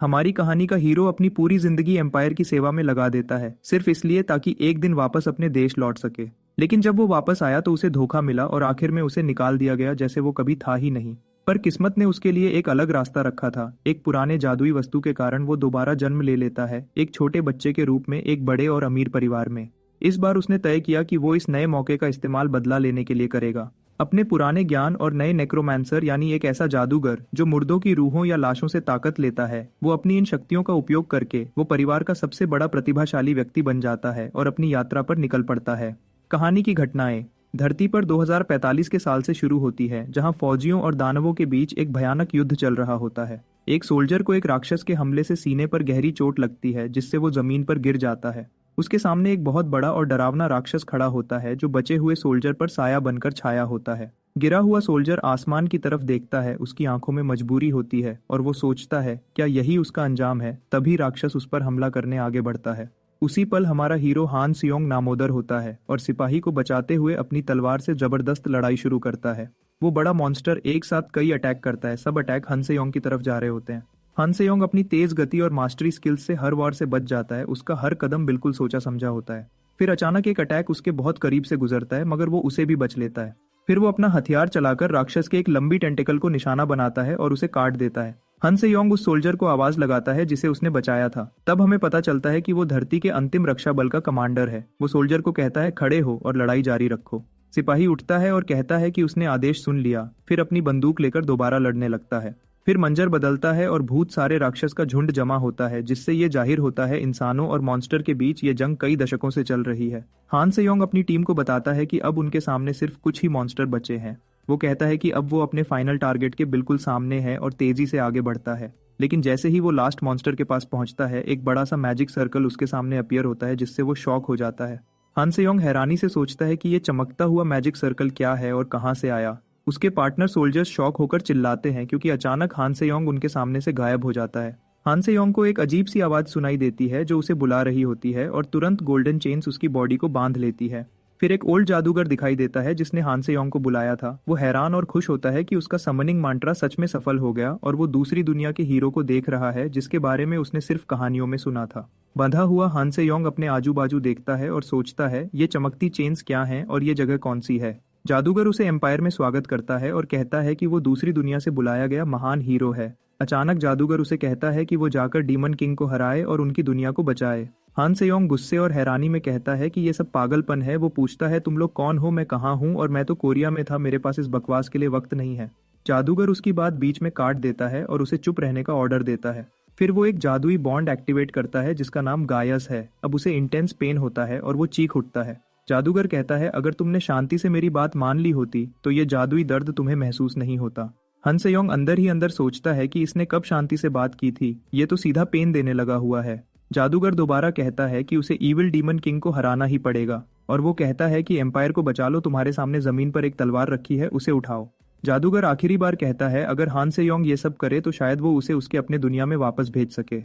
हमारी कहानी का हीरो अपनी पूरी जिंदगी एम्पायर की सेवा में लगा देता है, सिर्फ इसलिए ताकि एक दिन वापस अपने देश लौट सके। लेकिन जब वो वापस आया तो उसे धोखा मिला और आखिर में उसे निकाल दिया गया जैसे वो कभी था ही नहीं। पर किस्मत ने उसके लिए एक अलग रास्ता रखा था। एक पुराने जादुई वस्तु के कारण वो दोबारा जन्म ले लेता है, एक छोटे बच्चे के रूप में एक बड़े और अमीर परिवार में। इस बार उसने तय किया कि वो इस नए मौके का इस्तेमाल बदला लेने के लिए करेगा। अपने पुराने ज्ञान और नए नेक्रोमांसर यानी एक ऐसा जादूगर जो मुर्दों की रूहों या लाशों से ताकत लेता है, वो अपनी इन शक्तियों का उपयोग करके वो परिवार का सबसे बड़ा प्रतिभाशाली व्यक्ति बन जाता है और अपनी यात्रा पर निकल पड़ता है। कहानी की घटनाएं धरती पर 2045 के साल से शुरू होती है, जहां फौजियों और दानवों के बीच एक भयानक युद्ध चल रहा होता है। एक सोल्जर को एक राक्षस के हमले से सीने पर गहरी चोट लगती है, जिससे वो जमीन पर गिर जाता है। उसके सामने एक बहुत बड़ा और डरावना राक्षस खड़ा होता है जो बचे हुए सोल्जर पर साया बनकर छाया होता है। गिरा हुआ सोल्जर आसमान की तरफ देखता है, उसकी आंखों में मजबूरी होती है और वो सोचता है क्या यही उसका अंजाम है। तभी राक्षस उस पर हमला करने आगे बढ़ता है। उसी पल हमारा हीरो हान सियोंग नामोदर होता है और सिपाही को बचाते हुए अपनी तलवार से जबरदस्त लड़ाई शुरू करता है। वो बड़ा मॉन्स्टर एक साथ कई अटैक करता है। सब अटैक हन सेयोंग की तरफ जा रहे होते हैं। हन सेयोंग अपनी तेज गति और मास्टरी स्किल्स से हर वार से बच जाता है। उसका हर कदम बिल्कुल सोचा समझा होता है। फिर अचानक एक अटैक उसके बहुत करीब से गुजरता है, मगर वो उसे भी बच लेता है। फिर वो अपना हथियार चलाकर राक्षस के एक लंबी टेंटिकल को निशाना बनाता है और उसे काट देता है। हन सेयोंग उस सोल्जर को आवाज लगाता है जिसे उसने बचाया था। तब हमें पता चलता है कि वो धरती के अंतिम रक्षा बल का कमांडर है। वो सोल्जर को कहता है खड़े हो और लड़ाई जारी रखो। सिपाही उठता है और कहता है कि उसने आदेश सुन लिया। फिर अपनी बंदूक लेकर दोबारा लड़ने लगता है। फिर मंजर बदलता है और भूत सारे राक्षस का झुंड जमा होता है, जिससे ये जाहिर होता है इंसानों और मॉन्स्टर के बीच ये जंग कई दशकों से चल रही है। हान सेयोंग अपनी टीम को बताता है कि अब उनके सामने सिर्फ कुछ ही मॉन्स्टर बचे हैं। वो कहता है कि अब वो अपने फाइनल टारगेट के बिल्कुल सामने है और तेजी से आगे बढ़ता है। लेकिन जैसे ही वो लास्ट मॉन्स्टर के पास पहुंचता है, एक बड़ा सा मैजिक सर्कल उसके सामने अपीयर होता है, जिससे वो शॉक हो जाता है। हान सेयोंग हैरानी से सोचता है कि ये चमकता हुआ मैजिक सर्कल क्या है और कहां से आया। उसके पार्टनर सोल्जर्स शॉक होकर चिल्लाते हैं क्योंकि अचानक हान सेयोंग उनके सामने से गायब हो जाता है। हान सेयोंग को एक अजीब सी आवाज सुनाई देती है जो उसे बुला रही होती है और तुरंत गोल्डन चेन्स उसकी बॉडी को बांध लेती है। फिर एक ओल्ड जादूगर दिखाई देता है जिसने हान सेयोंग को बुलाया था। वो हैरान और खुश होता है कि उसका समनिंग मंत्रा सच में सफल हो गया और वो दूसरी दुनिया के हीरो को देख रहा है जिसके बारे में उसने सिर्फ कहानियों में सुना था। बंधा हुआ हान सेयोंग अपने आजू बाजू देखता है और सोचता है ये चमकती चेन्स क्या हैं और ये जगह कौन सी है। जादूगर उसे एम्पायर में स्वागत करता है और कहता है कि वो दूसरी दुनिया से बुलाया गया महान हीरो है। अचानक जादूगर उसे कहता है कि वो जाकर डीमन किंग को हराए और उनकी दुनिया को बचाए। हान सेयोंग गुस्से और हैरानी में कहता है कि ये सब पागलपन है। वो पूछता है तुम लोग कौन हो, मैं कहाँ हूँ और मैं तो कोरिया में था, मेरे पास इस बकवास के लिए वक्त नहीं है। जादूगर उसकी बात बीच में काट देता है और उसे चुप रहने का ऑर्डर देता है। फिर वो एक जादुई बॉन्ड एक्टिवेट करता है जिसका नाम गायस है। अब उसे इंटेंस पेन होता है और वो चीख उठता है। जादूगर कहता है अगर तुमने शांति से मेरी बात मान ली होती तो ये जादुई दर्द तुम्हें महसूस नहीं होता। हन सेयोंग अंदर ही अंदर सोचता है कि इसने कब शांति से बात की थी, ये तो सीधा पेन देने लगा हुआ है। जादूगर दोबारा कहता है कि उसे इविल डीमन किंग को हराना ही पड़ेगा और वो कहता है कि एम्पायर को बचा लो, तुम्हारे सामने जमीन पर एक तलवार रखी है, उसे उठाओ। जादूगर आखिरी बार कहता है अगर हान सेयोंग ये सब करे तो शायद वो उसे उसके अपने दुनिया में वापस भेज सके।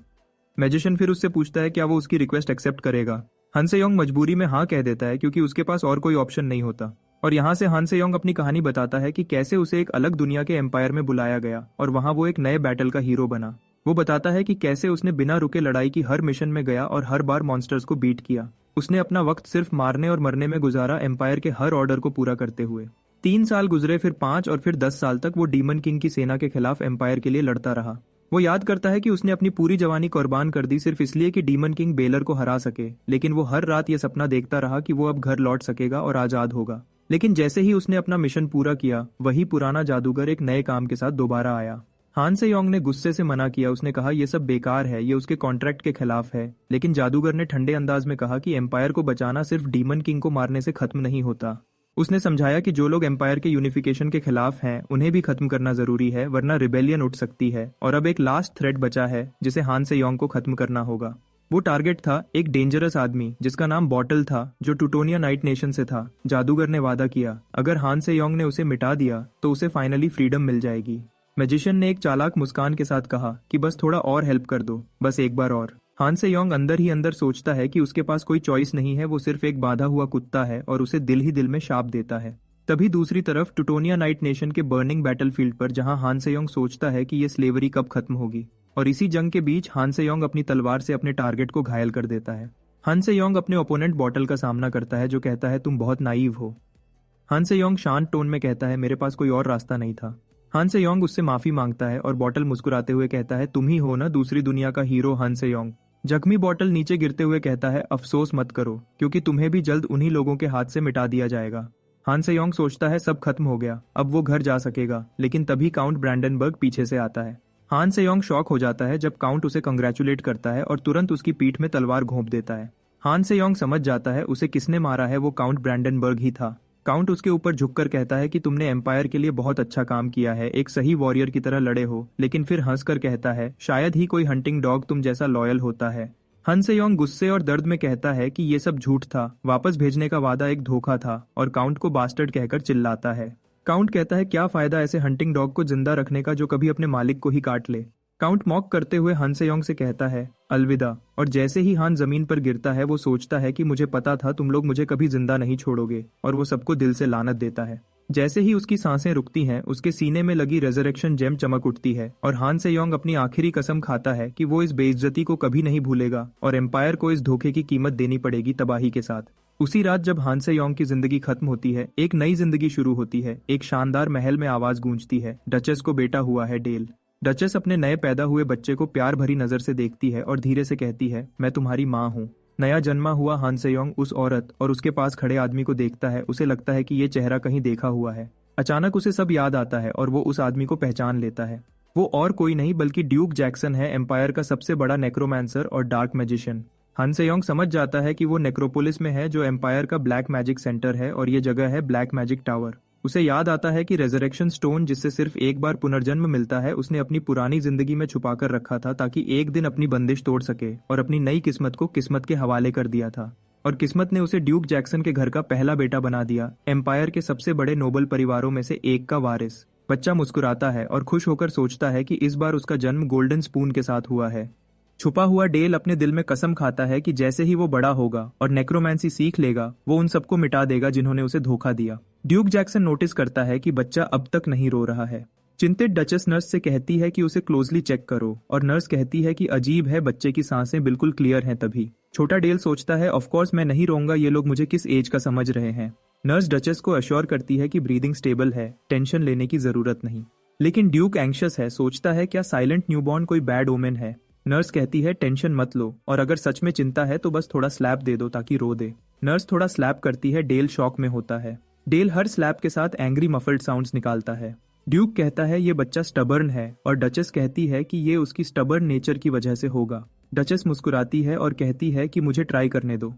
मैजिशियन फिर उससे पूछता है क्या वो उसकी रिक्वेस्ट एक्सेप्ट करेगा। हन सेयोंग मजबूरी में हाँ कह देता है क्योंकि उसके पास और कोई ऑप्शन नहीं होता। और यहाँ से हन सेयोंग अपनी कहानी बताता है कि कैसे उसे एक अलग दुनिया के एम्पायर में बुलाया गया और वहाँ वो एक नए बैटल का हीरो बना। वो बताता है कि कैसे उसने बिना रुके लड़ाई की हर मिशन में गया और हर बार मॉन्स्टर्स को बीट किया। उसने अपना वक्त सिर्फ मारने और मरने में गुजारा, एम्पायर के हर ऑर्डर को पूरा करते हुए। 3 साल गुजरे, फिर 5 और फिर 10 साल तक वो डीमन किंग की सेना के खिलाफ एम्पायर के लिए लड़ता रहा। वो याद करता है कि उसने अपनी पूरी जवानी कुर्बान कर दी सिर्फ इसलिए कि डीमन किंग बेलर को हरा सके। लेकिन वो हर रात ये सपना देखता रहा कि वो अब घर लौट सकेगा और आजाद होगा। लेकिन जैसे ही उसने अपना मिशन पूरा किया, वही पुराना जादूगर एक नए काम के साथ दोबारा आया। हान सेयोंग ने गुस्से से मना किया। उसने कहा ये सब बेकार है, ये उसके कॉन्ट्रैक्ट के खिलाफ है। लेकिन जादूगर ने ठंडे अंदाज में कहा कि एम्पायर को बचाना सिर्फ डीमन किंग को मारने से खत्म नहीं होता। उसने समझाया कि जो लोग एम्पायर के यूनिफिकेशन के खिलाफ हैं उन्हें भी खत्म करना जरूरी है, वरना रिबेलियन उठ सकती है। और अब एक लास्ट थ्रेट बचा है जिसे हान सेयोंग को खत्म करना होगा। वो टारगेट था एक डेंजरस आदमी जिसका नाम बॉटल था, जो टूटोनिया नाइट नेशन से था। जादूगर ने वादा किया अगर हान सेयोंग ने उसे मिटा दिया तो उसे फाइनली फ्रीडम मिल जाएगी। मैजिशियन ने एक चालाक मुस्कान के साथ कहा कि बस थोड़ा और हेल्प कर दो, बस एक बार और। हान सेयोंग अंदर ही अंदर सोचता है कि उसके पास कोई चॉइस नहीं है, वो सिर्फ एक बांधा हुआ कुत्ता है और उसे दिल ही दिल में शाप देता है। तभी दूसरी तरफ टूटोनिया नाइट नेशन के बर्निंग बैटलफील्ड पर, जहां हान सेयोंग सोचता है कि ये स्लेवरी कब खत्म होगी, और इसी जंग के बीच हान से-योंग अपनी तलवार से अपने टारगेट को घायल कर देता है। हान से-योंग अपने ओपोनेंट बॉटल का सामना करता है जो कहता है तुम बहुत नाइव हो। हान से-योंग शांत टोन में कहता है मेरे पास कोई और रास्ता नहीं था। हान से-योंग उससे माफी मांगता है और बॉटल मुस्कुराते हुए कहता है तुम ही हो ना दूसरी दुनिया का हीरो हान से-योंग। जख्मी बॉटल नीचे गिरते हुए कहता है अफसोस मत करो क्योंकि तुम्हें भी जल्द उन्हीं लोगों के हाथ से मिटा दिया जाएगा। हान से-योंग सोचता है सब खत्म हो गया, अब वो घर जा सकेगा, लेकिन तभी काउंट ब्रैंडनबर्ग पीछे से आता है। हान से-योंग शॉक हो जाता है जब काउंट उसे कंग्रेचुलेट करता है और तुरंत उसकी पीठ में तलवार घोंप देता है। हान से-योंग समझ जाता है उसे किसने मारा है, वो काउंट ब्रैंडनबर्ग ही था। काउंट उसके ऊपर झुककर कहता है कि तुमने एम्पायर के लिए बहुत अच्छा काम किया है, एक सही वॉरियर की तरह लड़े हो, लेकिन फिर हंसकर कहता है शायद ही कोई हंटिंग डॉग तुम जैसा लॉयल होता है। हान से-योंग गुस्से और दर्द में कहता है कि ये सब झूठ था, वापस भेजने का वादा एक धोखा था, और काउंट को बास्टर्ड कहकर चिल्लाता है। काउंट कहता है क्या फायदा ऐसे हंटिंग डॉग को जिंदा रखने का जो कभी अपने मालिक को ही काट ले। काउंट मॉक करते हुए हान से-योंग से कहता है अलविदा, और जैसे ही हान जमीन पर गिरता है वो सोचता है कि मुझे पता था तुम लोग मुझे कभी जिंदा नहीं छोड़ोगे, और वो सबको दिल से लानत देता है। जैसे ही उसकी सांसें रुकती हैं, उसके सीने में लगी रेजरेक्शन जेम चमक उठती है और हान से-योंग अपनी आखिरी कसम खाता है कि वो इस बेइज्जती को कभी नहीं भूलेगा और एम्पायर को इस धोखे की कीमत देनी पड़ेगी तबाही के साथ। उसी रात जब हान से-योंग की जिंदगी खत्म होती है, एक नई जिंदगी शुरू होती है। एक शानदार महल में आवाज गूंजती है, डचेस को बेटा हुआ है डेल। डचेस अपने नए पैदा हुए बच्चे को प्यार भरी नजर से देखती है और धीरे से कहती है मैं तुम्हारी माँ हूँ। नया जन्मा हुआ हान से-योंग उस औरत और उसके पास खड़े आदमी को देखता है। उसे लगता है कि ये चेहरा कहीं देखा हुआ है। अचानक उसे सब याद आता है और वो उस आदमी को पहचान लेता है। वो और कोई नहीं बल्कि ड्यूक जैक्सन है, एम्पायर का सबसे बड़ा नेक्रोमांसर और डार्क मैजिशियन। हान से-योंग समझ जाता है कि वो नेक्रोपोलिस में है जो एम्पायर का ब्लैक मैजिक सेंटर है और ये जगह है ब्लैक मैजिक टावर। उसे याद आता है कि रेजरेक्शन स्टोन जिससे सिर्फ एक बार पुनर्जन्म मिलता है उसने अपनी पुरानी जिंदगी में छुपाकर रखा था ताकि एक दिन अपनी बंदिश तोड़ सके और अपनी नई किस्मत को किस्मत के हवाले कर दिया था। और किस्मत ने उसे ड्यूक जैक्सन के घर का पहला बेटा बना दिया, एम्पायर के सबसे बड़े नोबल परिवारों में से एक का वारिस। बच्चा मुस्कुराता है और खुश होकर सोचता है कि इस बार उसका जन्म गोल्डन स्पून के साथ हुआ है। छुपा हुआ डेल अपने दिल में कसम खाता है कि जैसे ही वो बड़ा होगा और नेक्रोमेंसी सीख लेगा वो उन सबको मिटा देगा जिन्होंने उसे धोखा दिया। ड्यूक जैक्सन नोटिस करता है कि बच्चा अब तक नहीं रो रहा है। चिंतित डचेस नर्स से कहती है कि उसे क्लोजली चेक करो और नर्स कहती है कि अजीब है, बच्चे की सांसें बिल्कुल क्लियर हैं। तभी छोटा डेल सोचता है ऑफ कोर्स मैं नहीं रोऊंगा, ये लोग मुझे किस एज का समझ रहे हैं। नर्स डचेस को अश्योर करती है कि ब्रीदिंग स्टेबल है, टेंशन लेने की जरूरत नहीं। लेकिन ड्यूक एंग्शियस है, सोचता है क्या साइलेंट न्यूबॉर्न कोई बैड ओमेन है। नर्स कहती है टेंशन मत लो और अगर सच में चिंता है तो बस थोड़ा स्लैप दे दो ताकि रो दे। नर्स थोड़ा स्लैप करती है, डेल शॉक में होता है। डेल हर स्लैप के साथ एंग्री मफल्ड साउंड्स निकालता है। ड्यूक कहता है ये बच्चा स्टबर्न है और डचेस कहती है कि ये उसकी स्टबर्न नेचर की वजह से होगा। डचेस मुस्कुराती है और कहती है कि मुझे ट्राई करने दो।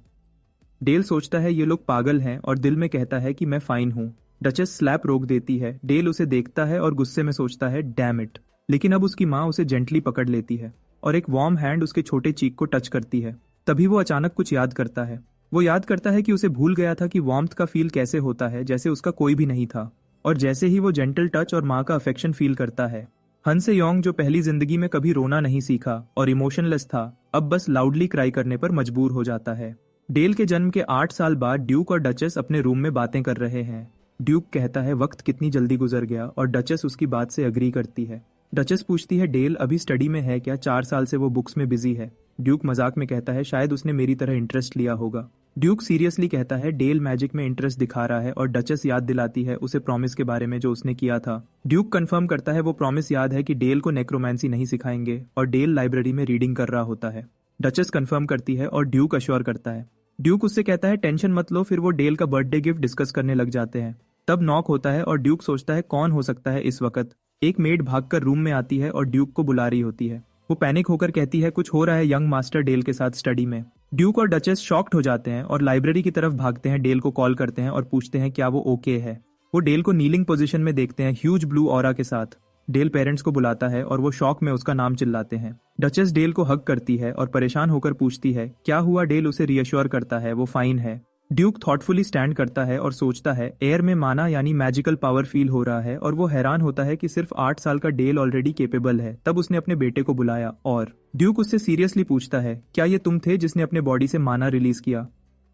डेल सोचता है ये लोग पागल हैं और दिल में कहता है कि मैं फाइन हूँ। डचेस स्लैप रोक देती है। डेल उसे देखता है और गुस्से में सोचता है डैम इट। लेकिन अब उसकी माँ उसे जेंटली पकड़ लेती है और एक वार्म हैंड उसके छोटे चीक को टच करती है। तभी वो अचानक कुछ याद करता है। वो याद करता है कि उसे भूल गया था कि वार्मथ का फील कैसे होता है, जैसे उसका कोई भी नहीं था। और जैसे ही वो जेंटल टच और माँ का अफेक्शन फील करता है, हान से-योंग जो पहली जिंदगी में कभी रोना नहीं सीखा और इमोशनलेस था, अब बस लाउडली क्राई करने पर मजबूर हो जाता है। डेल के जन्म के 8 साल बाद ड्यूक और डचेस अपने रूम में बातें कर रहे हैं। ड्यूक कहता है वक्त कितनी जल्दी गुजर गया और डचेस उसकी बात से अग्री करती है। डचेस पूछती है डेल अभी स्टडी में है क्या, 4 साल से वो बुक्स में बिजी है। ड्यूक मजाक में कहता है शायद उसने मेरी तरह इंटरेस्ट लिया होगा। ड्यूक सीरियसली कहता है डेल मैजिक में इंटरेस्ट दिखा रहा है और डचेस याद दिलाती है उसे प्रॉमिस के बारे में जो उसने किया था। ड्यूक कंफर्म करता है वो प्रॉमिस याद है कि डेल को नेक्रोमेंसी नहीं सिखाएंगे और डेल लाइब्रेरी में रीडिंग कर रहा होता है। डचेस कंफर्म करती है और ड्यूक अश्योर करता है। ड्यूक उससे कहता है टेंशन मत लो, फिर वो डेल का बर्थडे गिफ्ट डिस्कस करने लग जाते हैं। तब नॉक होता है और ड्यूक सोचता है कौन हो सकता है इस वक्त। एक मेड भागकर रूम में आती है और ड्यूक को बुला रही होती है। वो पैनिक होकर कहती है कुछ हो रहा है यंग मास्टर डेल के साथ स्टडी में। ड्यूक और डचेस शॉक्ड हो जाते हैं और लाइब्रेरी की तरफ भागते हैं। डेल को कॉल करते हैं और पूछते हैं क्या वो ओके है। वो डेल को नीलिंग पोजीशन में देखते हैं, ह्यूज ब्लू ऑरा के साथ। डेल पेरेंट्स को बुलाता है और वो शॉक में उसका नाम चिल्लाते हैं। डचेस डेल को हग करती है और परेशान होकर पूछती है क्या हुआ। डेल उसे रियश्योर करता है वो फाइन है। ड्यूक थॉटफुली स्टैंड करता है और सोचता है एयर में माना यानी मैजिकल पावर फील हो रहा है और वो हैरान होता है कि सिर्फ 8 साल का डेल ऑलरेडी केपेबल है। तब उसने अपने बेटे को बुलाया और ड्यूक उससे सीरियसली पूछता है क्या ये तुम थे जिसने अपने बॉडी से माना रिलीज किया।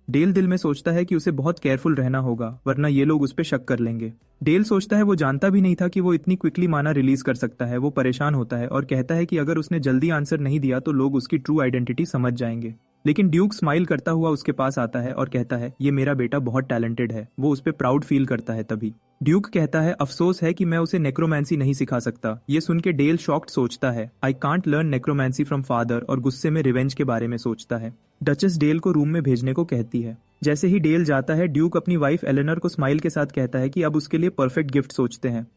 डेल दिल में सोचता है कि उसे बहुत केयरफुल रहना होगा, वरना ये लोग उस पर शक कर लेंगे। डेल सोचता है वो जानता भी नहीं था कि वो इतनी क्विकली माना रिलीज कर सकता है। वो परेशान होता है और कहता है कि अगर उसने जल्दी आंसर नहीं दिया तो लोग उसकी ट्रू आइडेंटिटी समझ जाएंगे। लेकिन ड्यूक स्माइल करता हुआ उसके पास आता है और कहता है ये मेरा बेटा बहुत टैलेंटेड है। वो उस पर प्राउड फील करता है। तभी ड्यूक कहता है अफसोस है कि मैं उसे नेक्रोमैंसी नहीं सिखा सकता। ये सुन के डेल शॉक्ड सोचता है I can't learn necromancy from father, और गुस्से में रिवेंज के बारे में सोचता है। डचेस डेल को रूम में भेजने को कहती है। जैसे ही डेल जाता है ड्यूक अपनी वाइफ एलेनर को स्माइल के साथ कहता है कि अब उसके लिए परफेक्ट गिफ्ट सोचते हैं।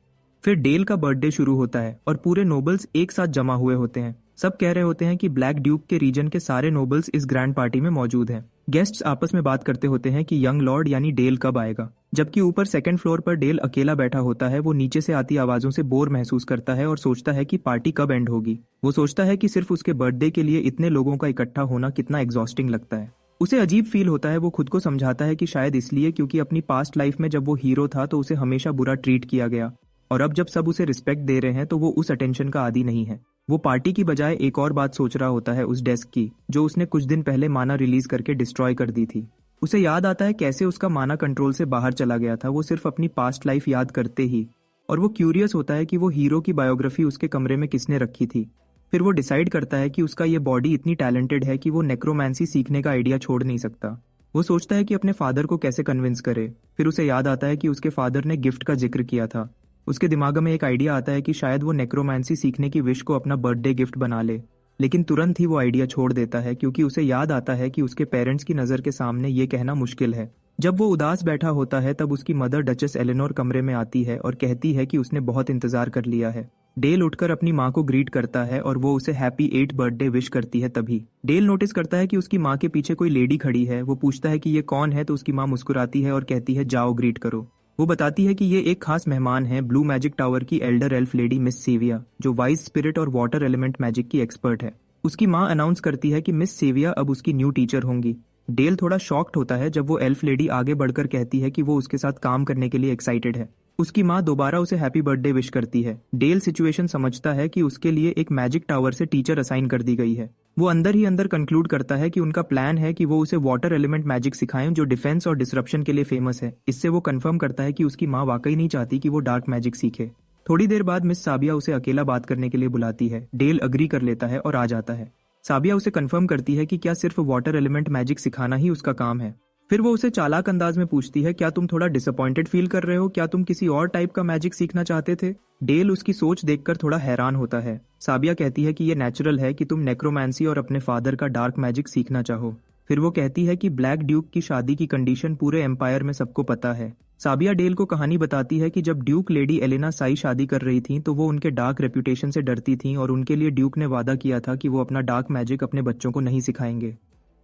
फिर डेल का बर्थडे शुरू होता है और पूरे नोबल्स एक साथ जमा हुए होते हैं। सब कह रहे होते हैं कि ब्लैक ड्यूक के रीजन के सारे नोबल्स इस ग्रैंड पार्टी में मौजूद हैं। गेस्ट्स आपस में बात करते होते हैं कि यंग लॉर्ड यानी डेल कब आएगा। जबकि ऊपर सेकंड फ्लोर पर डेल अकेला बैठा होता है। वो नीचे से आती आवाजों से बोर महसूस करता है और सोचता है कि पार्टी कब एंड होगी। वो सोचता है कि सिर्फ उसके बर्थडे के लिए इतने लोगों का इकट्ठा होना कितना एग्जॉस्टिंग लगता है। उसे अजीब फील होता है। वो खुद को समझाता है कि शायद इसलिए क्योंकि अपनी पास्ट लाइफ में जब वो हीरो था तो उसे हमेशा बुरा ट्रीट किया गया, और अब जब सब उसे रिस्पेक्ट दे रहे हैं तो वो उस अटेंशन का आदी नहीं है। वो पार्टी की बजाय एक और बात सोच रहा होता है, उस डेस्क की जो उसने कुछ दिन पहले माना रिलीज करके डिस्ट्रॉय कर दी थी। उसे याद आता है कैसे उसका माना कंट्रोल से बाहर चला गया था, वो सिर्फ अपनी पास्ट लाइफ याद करते ही। और वो क्यूरियस होता है कि वो हीरो की बायोग्राफी उसके कमरे में किसने रखी थी। फिर वो डिसाइड करता है कि उसका ये बॉडी इतनी टैलेंटेड है कि वो नेक्रोमैंसी सीखने का आइडिया छोड़ नहीं सकता। वो सोचता है कि अपने फादर को कैसे कन्विंस करे। फिर उसे याद आता है कि उसके फादर ने गिफ्ट का जिक्र किया था। उसके दिमाग में एक आइडिया आता है कि शायद वो नेक्रोमैंसी सीखने की विश को अपना बर्थडे गिफ्ट बना ले। लेकिन तुरंत ही वो आइडिया छोड़ देता है क्योंकि उसे याद आता है कि उसके पेरेंट्स की नज़र के सामने ये कहना मुश्किल है। जब वो उदास बैठा होता है तब उसकी मदर डचेस एलेनोर कमरे में आती है और कहती है कि उसने बहुत इंतजार कर लिया है। डेल उठकर अपनी माँ को ग्रीट करता है और वो उसे हैप्पी 8th बर्थडे विश करती है। तभी डेल नोटिस करता है कि उसकी माँ के पीछे कोई लेडी खड़ी है। वो पूछता है कि ये कौन है तो उसकी माँ मुस्कुराती है और कहती है जाओ ग्रीट करो। वो बताती है कि ये एक खास मेहमान है, ब्लू मैजिक टावर की एल्डर एल्फ लेडी मिस सेविया, जो वाइज स्पिरिट और वाटर एलिमेंट मैजिक की एक्सपर्ट है। उसकी माँ अनाउंस करती है कि मिस सेविया अब उसकी न्यू टीचर होंगी। डेल थोड़ा शॉक्ड होता है जब वो एल्फ लेडी आगे बढ़कर कहती है कि वो उसके साथ काम करने के लिए एक्साइटेड है। उसकी माँ दोबारा उसे हैप्पी बर्थडे विश करती है। डेल सिचुएशन समझता है कि उसके लिए एक मैजिक टावर से टीचर असाइन कर दी गई है। वो अंदर ही अंदर कंक्लूड करता है कि उनका प्लान है कि वो उसे वाटर एलिमेंट मैजिक सिखाएं जो डिफेंस और डिसरप्शन के लिए फेमस है। इससे वो कंफर्म करता है कि उसकी माँ वाकई नहीं चाहती कि वो डार्क मैजिक सीखे। थोड़ी देर बाद मिस साबिया उसे अकेला बात करने के लिए बुलाती है। डेल अग्री कर लेता है और आ जाता है। साबिया उसे कंफर्म करती है कि क्या सिर्फ वाटर एलिमेंट मैजिक सिखाना ही उसका काम है। फिर वो उसे चालाक अंदाज में पूछती है क्या तुम थोड़ा डिसअपॉइंटेड फील कर रहे हो, क्या तुम किसी और टाइप का मैजिक सीखना चाहते थे। डेल उसकी सोच देखकर थोड़ा हैरान होता है। साबिया कहती है कि ये नेचुरल है कि तुम नेक्रोमैंसी और अपने फादर का डार्क मैजिक सीखना चाहो। फिर वो कहती है कि ब्लैक ड्यूक की शादी की कंडीशन पूरे एम्पायर में सबको पता है। साबिया डेल को कहानी बताती है कि जब ड्यूक लेडी एलेना साई शादी कर रही थी तो वो उनके डार्क रेप्यूटेशन से डरती थी और उनके लिए ड्यूक ने वादा किया था कि वो अपना डार्क मैजिक अपने बच्चों को नहीं सिखाएंगे।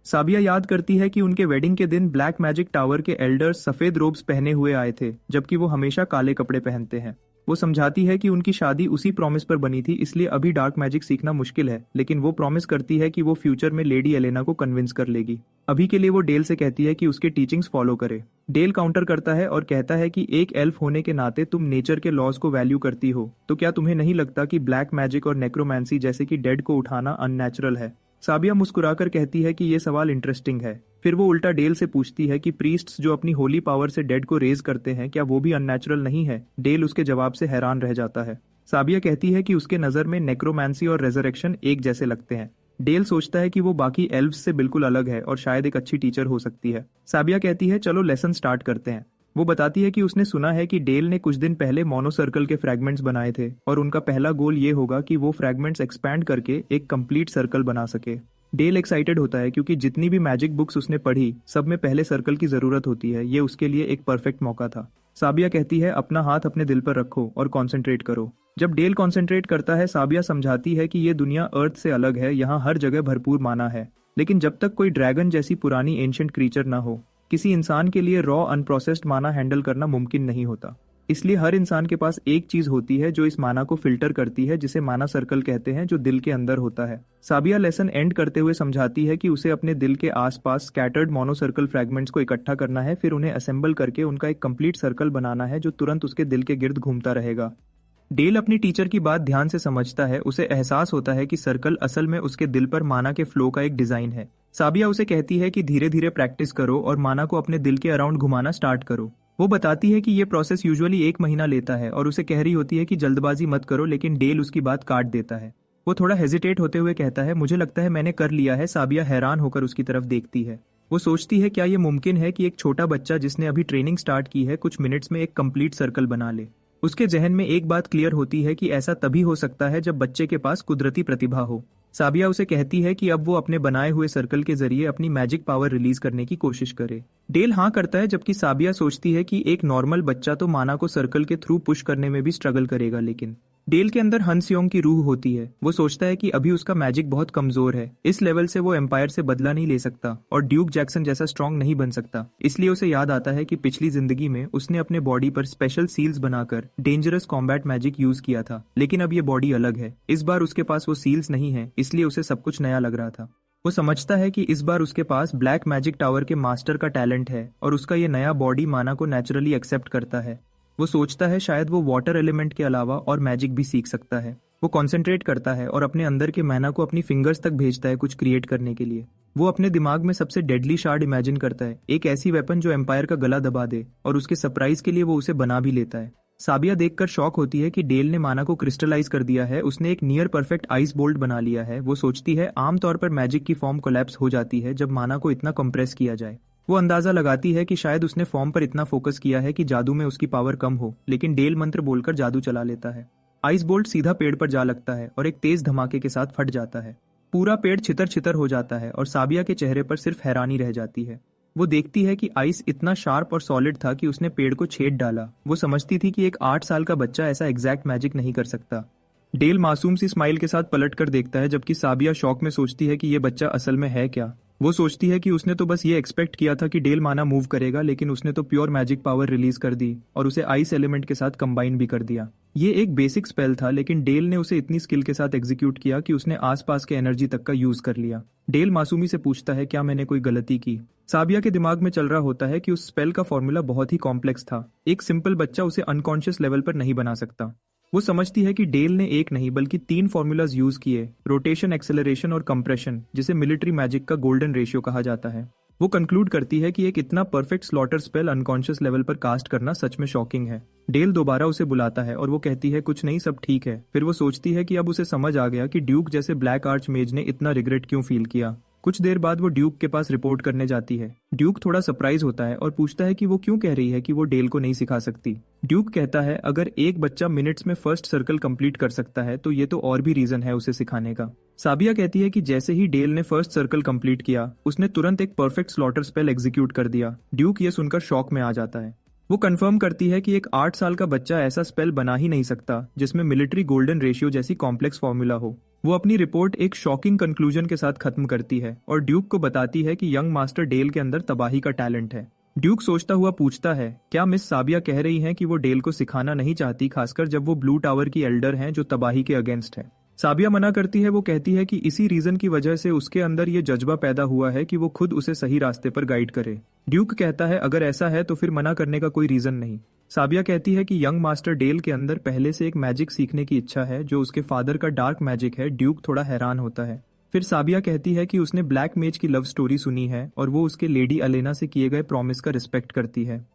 साबिया याद करती है कि उनके वेडिंग के दिन ब्लैक मैजिक टावर के एल्डर्स सफेद रोब्स पहने हुए आए थे, जबकि वो हमेशा काले कपड़े पहनते हैं। वो समझाती है कि उनकी शादी उसी प्रॉमिस पर बनी थी, इसलिए अभी डार्क मैजिक सीखना मुश्किल है, लेकिन वो प्रॉमिस करती है कि वो फ्यूचर में लेडी एलेना को कन्विंस कर लेगी। अभी के लिए वो डेल से कहती है कि उसके टीचिंग्स फॉलो करे। डेल काउंटर करता है और कहता है कि एक एल्फ होने के नाते तुम नेचर के लॉज को वैल्यू करती हो, तो क्या तुम्हें नहीं लगता कि ब्लैक मैजिक और नेक्रोमैंसी जैसे कि डेड को उठाना अननेचुरल है। साबिया मुस्कुराकर कहती है कि ये सवाल इंटरेस्टिंग है। फिर वो उल्टा डेल से पूछती है कि प्रीस्ट्स जो अपनी होली पावर से डेड को रेज करते हैं क्या वो भी अननेचुरल नहीं है। डेल उसके जवाब से हैरान रह जाता है। साबिया कहती है कि उसके नज़र में नेक्रोमैंसी और रेजरेक्शन एक जैसे लगते हैं। डेल सोचता है कि वो बाकी एल्व्स से बिल्कुल अलग है और शायद एक अच्छी टीचर हो सकती है। साबिया कहती है चलो लेसन स्टार्ट करते हैं। वो बताती है कि उसने सुना है कि डेल ने कुछ दिन पहले मोनो सर्कल के फ्रैगमेंट्स बनाए थे और उनका पहला गोल ये होगा कि वो फ्रैगमेंट्स एक्सपैंड करके एक कंप्लीट सर्कल बना सके। डेल एक्साइटेड होता है क्योंकि जितनी भी मैजिक बुक्स उसने पढ़ी सब में पहले सर्कल की जरूरत होती है। ये उसके लिए एक परफेक्ट मौका था। साबिया कहती है अपना हाथ अपने दिल पर रखो और कंसंट्रेट करो। जब डेल कंसंट्रेट करता है साबिया समझाती है कि ये दुनिया अर्थ से अलग है, यहाँ हर जगह भरपूर माना है, लेकिन जब तक कोई ड्रैगन जैसी पुरानी एंशिएंट क्रीचर ना हो किसी इंसान के लिए रॉ अनप्रोसेस्ड माना हैंडल करना मुमकिन नहीं होता। इसलिए हर इंसान के पास एक चीज होती है जो इस माना को फिल्टर करती है, जिसे माना सर्कल कहते हैं, जो दिल के अंदर होता है। साबिया लेसन एंड करते हुए समझाती है कि उसे अपने दिल के आसपास स्कैटर्ड मोनो सर्कल फ्रैगमेंट्स को इकट्ठा करना है, फिर उन्हें असेंबल करके उनका एक कंप्लीट सर्कल बनाना है जो तुरंत उसके दिल के गिर्द घूमता रहेगा। डेल अपनी टीचर की बात ध्यान से समझता है। उसे एहसास होता है कि सर्कल असल में उसके दिल पर माना के फ्लो का एक डिजाइन है। साबिया उसे कहती है कि धीरे धीरे प्रैक्टिस करो और माना को अपने दिल के अराउंड घुमाना स्टार्ट करो। वो बताती है कि ये प्रोसेस यूजुअली 1 महीना लेता है और उसे कह रही होती है कि जल्दबाजी मत करो, लेकिन डेल उसकी बात काट देता है। वो थोड़ा हेजिटेट होते हुए कहता है, मुझे लगता है मैंने कर लिया है। साबिया हैरान होकर उसकी तरफ देखती है। वो सोचती है क्या ये मुमकिन है कि एक छोटा बच्चा जिसने अभी ट्रेनिंग स्टार्ट की है कुछ मिनट्स में एक कंप्लीट सर्कल बना ले। उसके जहन में एक बात क्लियर होती है कि ऐसा तभी हो सकता है जब बच्चे के पास कुदरती प्रतिभा हो। साबिया उसे कहती है कि अब वो अपने बनाए हुए सर्कल के जरिए अपनी मैजिक पावर रिलीज करने की कोशिश करे। डेल हाँ करता है, जबकि साबिया सोचती है कि एक नॉर्मल बच्चा तो माना को सर्कल के थ्रू पुश करने में भी स्ट्रगल करेगा, लेकिन डेल के अंदर हंसयोंग की रूह होती है। वो सोचता है कि अभी उसका मैजिक बहुत कमजोर है, इस लेवल से वो एम्पायर से बदला नहीं ले सकता और ड्यूक जैक्सन जैसा स्ट्रांग नहीं बन सकता। इसलिए उसे याद आता है कि पिछली जिंदगी में उसने अपने बॉडी पर स्पेशल सील्स बनाकर डेंजरस कॉम्बैट मैजिक यूज किया था, लेकिन अब ये बॉडी अलग है। इस बार उसके पास वो सील्स नहीं है, इसलिए उसे सब कुछ नया लग रहा था। वो समझता है कि इस बार उसके पास ब्लैक मैजिक टावर के मास्टर का टैलेंट है और उसका ये नया बॉडी माना को नेचुरली एक्सेप्ट करता है। वो सोचता है शायद वो वाटर एलिमेंट के अलावा और मैजिक भी सीख सकता है। वो कंसंट्रेट करता है और अपने अंदर के मैना को अपनी फिंगर्स तक भेजता है कुछ क्रिएट करने के लिए। वो अपने दिमाग में सबसे डेडली शार्ड इमेजिन करता है, एक ऐसी वेपन जो एम्पायर का गला दबा दे, और उसके सरप्राइज के लिए वो उसे बना भी लेता है। साबिया देखकर शॉक होती है कि डेल ने माना को क्रिस्टलाइज कर दिया है, उसने एक नियर परफेक्ट आइस बोल्ट बना लिया है। वो सोचती है आमतौर पर मैजिक की फॉर्म कोलैप्स हो जाती है जब माना को इतना कंप्रेस किया जाए। वो अंदाजा लगाती है कि शायद उसने फॉर्म पर इतना फोकस किया है कि जादू में उसकी पावर कम हो, लेकिन डेल मंत्र बोलकर जादू चला लेता है। आइस बोल्ट सीधा पेड़ पर जा लगता है और एक तेज धमाके के साथ फट जाता है। पूरा पेड़ छितर छितर हो जाता है और साबिया के चेहरे पर सिर्फ हैरानी रह जाती है। वो देखती है कि आइस इतना शार्प और सॉलिड था कि उसने पेड़ को छेद डाला। वो समझती थी कि एक 8 साल का बच्चा ऐसा एग्जैक्ट मैजिक नहीं कर सकता। डेल मासूम सी स्माइल के साथ पलट कर देखता है, जबकि साबिया शॉक में सोचती है कि ये बच्चा असल में है क्या। वो सोचती है कि उसने तो बस ये एक्सपेक्ट किया था कि डेल माना मूव करेगा, लेकिन उसने तो प्योर मैजिक पावर रिलीज कर दी और उसे आइस एलिमेंट के साथ कंबाइन भी कर दिया। ये एक बेसिक स्पेल था, लेकिन डेल ने उसे इतनी स्किल के साथ एग्जीक्यूट किया कि उसने आसपास के एनर्जी तक का यूज कर लिया। डेल मासूमी से पूछता है, क्या मैंने कोई गलती की? साबिया के दिमाग में चल रहा होता है कि उस स्पेल का फॉर्मूला बहुत ही कॉम्प्लेक्स था, एक सिंपल बच्चा उसे अनकॉन्शियस लेवल पर नहीं बना सकता। वो समझती है कि डेल ने एक नहीं बल्कि 3 फॉर्मूलाज यूज किए, रोटेशन, एक्सेलरेशन और कंप्रेशन, जिसे मिलिट्री मैजिक का गोल्डन रेशियो कहा जाता है। वो कंक्लूड करती है कि एक इतना perfect slaughter spell unconscious level पर कास्ट करना सच में शॉकिंग है। डेल दोबारा उसे बुलाता है और वो कहती है कुछ नहीं, सब ठीक है। फिर वो सोचती है कि अब उसे समझ आ गया कि ड्यूक जैसे ब्लैक आर्च मेज ने इतना रिग्रेट क्यों फील किया। कुछ देर बाद वो ड्यूक के पास रिपोर्ट करने जाती है। ड्यूक थोड़ा सरप्राइज होता है और पूछता है कि वो क्यों कह रही है कि वो डेल को नहीं सिखा सकती। ड्यूक कहता है अगर एक बच्चा मिनट्स में फर्स्ट सर्कल कंप्लीट कर सकता है तो ये तो और भी रीजन है उसे सिखाने का। साबिया कहती है कि जैसे ही डेल ने फर्स्ट सर्कल कंप्लीट किया, उसने तुरंत एक परफेक्ट स्लॉटर स्पेल एग्जीक्यूट कर दिया। ड्यूक ये सुनकर शॉक में आ जाता है। वो कंफर्म करती है कि एक 8 साल का बच्चा ऐसा स्पेल बना ही नहीं सकता जिसमें मिलिट्री गोल्डन रेशियो जैसी कॉम्प्लेक्स फॉर्मूला हो। वो अपनी रिपोर्ट एक शॉकिंग कंक्लूजन के साथ खत्म करती है और ड्यूक को बताती है कि यंग मास्टर डेल के अंदर तबाही का टैलेंट है। ड्यूक सोचता हुआ पूछता है, क्या मिस साबिया कह रही हैं कि वो डेल को सिखाना नहीं चाहती, खासकर जब वो ब्लू टावर की एल्डर हैं जो तबाही के अगेंस्ट है? साबिया मना करती है। वो कहती है कि इसी रीजन की वजह से उसके अंदर ये जज्बा पैदा हुआ है कि वो खुद उसे सही रास्ते पर गाइड करे। ड्यूक कहता है अगर ऐसा है तो फिर मना करने का कोई रीजन नहीं। साबिया कहती है कि यंग मास्टर डेल के अंदर पहले से एक मैजिक सीखने की इच्छा है जो उसके फादर का डार्क मैजिक है। ड्यूक थोड़ा हैरान होता है। फिर साबिया कहती है कि उसने ब्लैक मेज की लव स्टोरी सुनी है और वो उसके लेडी अलेना से किए गए प्रॉमिस का रिस्पेक्ट करती है।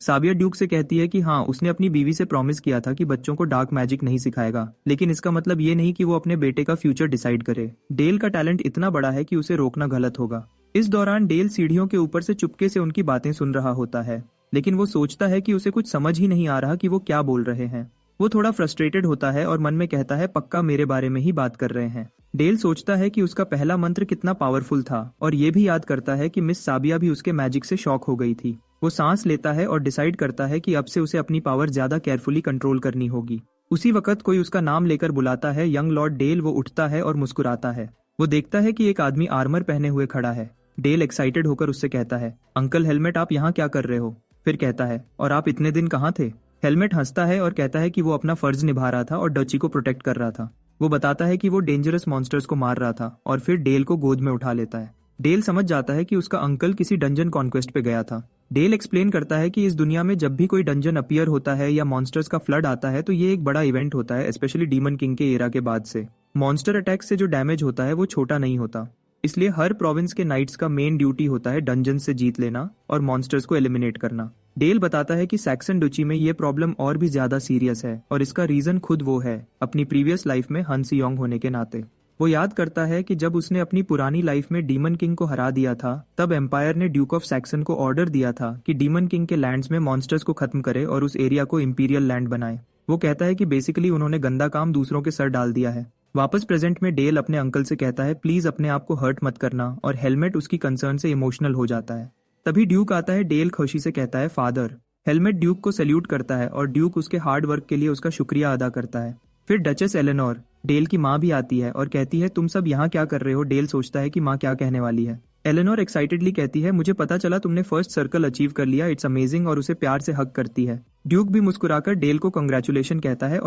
साबिया ड्यूक से कहती है कि हाँ, उसने अपनी बीवी से प्रॉमिस किया था कि बच्चों को डार्क मैजिक नहीं सिखाएगा, लेकिन इसका मतलब ये नहीं कि वो अपने बेटे का फ्यूचर डिसाइड करे। डेल का टैलेंट इतना बड़ा है कि उसे रोकना गलत होगा। इस दौरान डेल सीढ़ियों के ऊपर से चुपके से उनकी बातें सुन रहा होता है, लेकिन वो सोचता है कि उसे कुछ समझ ही नहीं आ रहा कि वो क्या बोल रहे हैं। वो थोड़ा फ्रस्ट्रेटेड होता है और मन में कहता है पक्का मेरे बारे में ही बात कर रहे हैं। डेल सोचता है कि उसका पहला मंत्र कितना पावरफुल था और ये भी याद करता है कि मिस साबिया भी उसके मैजिक से शॉक हो गई थी। वो सांस लेता है और डिसाइड करता है कि अब से उसे अपनी पावर ज्यादा केयरफुली कंट्रोल करनी होगी। उसी वक्त कोई उसका नाम लेकर बुलाता है, यंग लॉर्ड डेल। वो उठता है और मुस्कुराता है। वो देखता है कि एक आदमी आर्मर पहने हुए खड़ा है। डेल एक्साइटेड होकर उससे कहता है, अंकल हेलमेट, आप यहाँ क्या कर रहे हो? फिर कहता है, और आप इतने दिन कहाँ थे? हेलमेट हंसता है और कहता है कि वो अपना फर्ज निभा रहा था और डची को प्रोटेक्ट कर रहा था। वो बताता है कि वो डेंजरस मॉन्स्टर्स को मार रहा था और फिर डेल को गोद में उठा लेता है। डेल समझ जाता है कि उसका अंकल किसी डंजन कॉन्क्वेस्ट पे गया था। डेल एक्सप्लेन करता है कि इस दुनिया में जब भी कोई डंजन अपीयर होता है या मॉन्स्टर्स का फ्लड आता है तो ये एक बड़ा इवेंट होता है, स्पेशली डीमन किंग के एरा के बाद से। मॉन्स्टर अटैक से जो डैमेज होता है वो छोटा नहीं होता। इसलिए हर प्रोविंस के नाइट्स का मेन ड्यूटी होता है डंजन से जीत लेना और मॉन्स्टर्स को एलिमिनेट करना। डेल बताता है कि सैक्सन डुची में ये प्रॉब्लम और भी ज्यादा सीरियस है और इसका रीजन खुद वो है, अपनी प्रीवियस लाइफ में हन सियोंग होने के नाते। वो याद करता है कि जब उसने अपनी पुरानी लाइफ में डीमन किंग को हरा दिया था, तब एम्पायर ने ड्यूक ऑफ सैक्सन को ऑर्डर दिया था कि डीमन किंग के लैंड्स में मॉन्स्टर्स को खत्म करे और उस एरिया को इंपीरियल लैंड बनाए। वो कहता है कि बेसिकली उन्होंने गंदा काम दूसरों के सर डाल दिया है। वापस प्रेजेंट में डेल अपने अंकल से कहता है प्लीज अपने आप को हर्ट मत करना, और हेलमेट उसकी कंसर्न से इमोशनल हो जाता है। तभी ड्यूक आता है। डेल खुशी से कहता है फादर। हेलमेट ड्यूक को सैल्यूट करता है और ड्यूक उसके हार्ड वर्क के लिए उसका शुक्रिया अदा करता है। फिर डचेस एलेनोर, डेल की माँ भी आती है और कहती है तुम सब यहाँ क्या कर रहे हो। डेल सोचता है कि माँ क्या कहने वाली है। एलेनोर एक्साइटेडली कहती है मुझे पता चला तुमने फर्स्ट सर्कल अचीव कर लिया, इट्स अमेजिंग, और उसे प्यार से हक करती है। ड्यूक भी मुस्कुराकर डेल को कंग्रेचुलेशन कहता है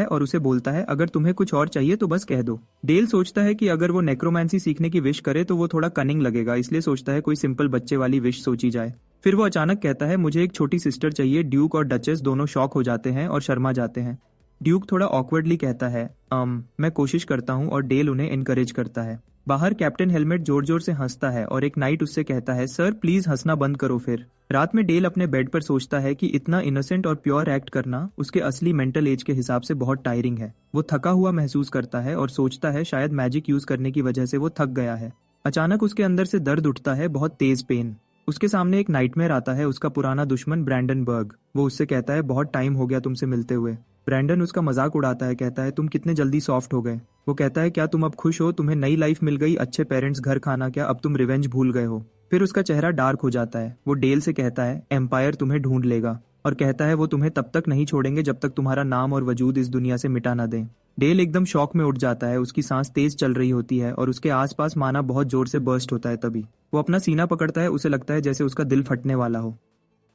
और उसे बोलता है अगर तुम्हें कुछ और चाहिए तो बस कह दो। डेल सोचता है कि अगर वो नेक्रोमेंसी सीखने की विश करे तो वो थोड़ा कनिंग लगेगा, इसलिए सोचता है कोई सिंपल बच्चे वाली विश सोची जाए। फिर वो अचानक कहता है मुझे एक छोटी सिस्टर चाहिए। ड्यूक और डचेस दोनों शॉक हो जाते हैं और शर्मा जाते हैं। ड्यूक थोड़ा ऑकवर्डली कहता है मैं कोशिश करता हूँ, और डेल उन्हें एनकरेज करता है। बाहर कैप्टन हेलमेट जोर जोर से हंसता है और एक नाइट उससे कहता है सर प्लीज हंसना बंद करो। फिर रात में डेल अपने बेड पर सोचता है कि इतना इनोसेंट और प्योर एक्ट करना उसके असली मेंटल एज के हिसाब से बहुत टायरिंग है। वो थका हुआ महसूस करता है और सोचता है शायद मैजिक यूज करने की वजह से वो थक गया है। अचानक उसके अंदर से दर्द उठता है, बहुत तेज पेन। उसके सामने एक नाइटमेयर आता है, उसका पुराना दुश्मन ब्रैंडन बर्ग। वो उससे कहता है बहुत टाइम हो गया तुमसे मिलते हुए। ब्रैंडन उसका मजाक उड़ाता है, कहता है तुम कितने जल्दी सॉफ्ट हो गए। वो कहता है क्या तुम अब खुश हो, तुम्हें नई लाइफ मिल गई, अच्छे पेरेंट्स, घर, खाना, क्या अब तुम रिवेंज भूल गए हो। फिर उसका चेहरा डार्क हो जाता है। वो डेल से कहता है एम्पायर तुम्हें ढूंढ लेगा, और कहता है वो तुम्हें तब तक नहीं छोड़ेंगे जब तक तुम्हारा नाम और वजूद इस दुनिया से मिटा ना दें। डेल एकदम शॉक में उठ जाता है, उसकी सांस तेज चल रही होती है और उसके आसपास माना बहुत जोर से बर्स्ट होता है। तभी वो अपना सीना पकड़ता है, उसे लगता है जैसे उसका दिल फटने वाला हो।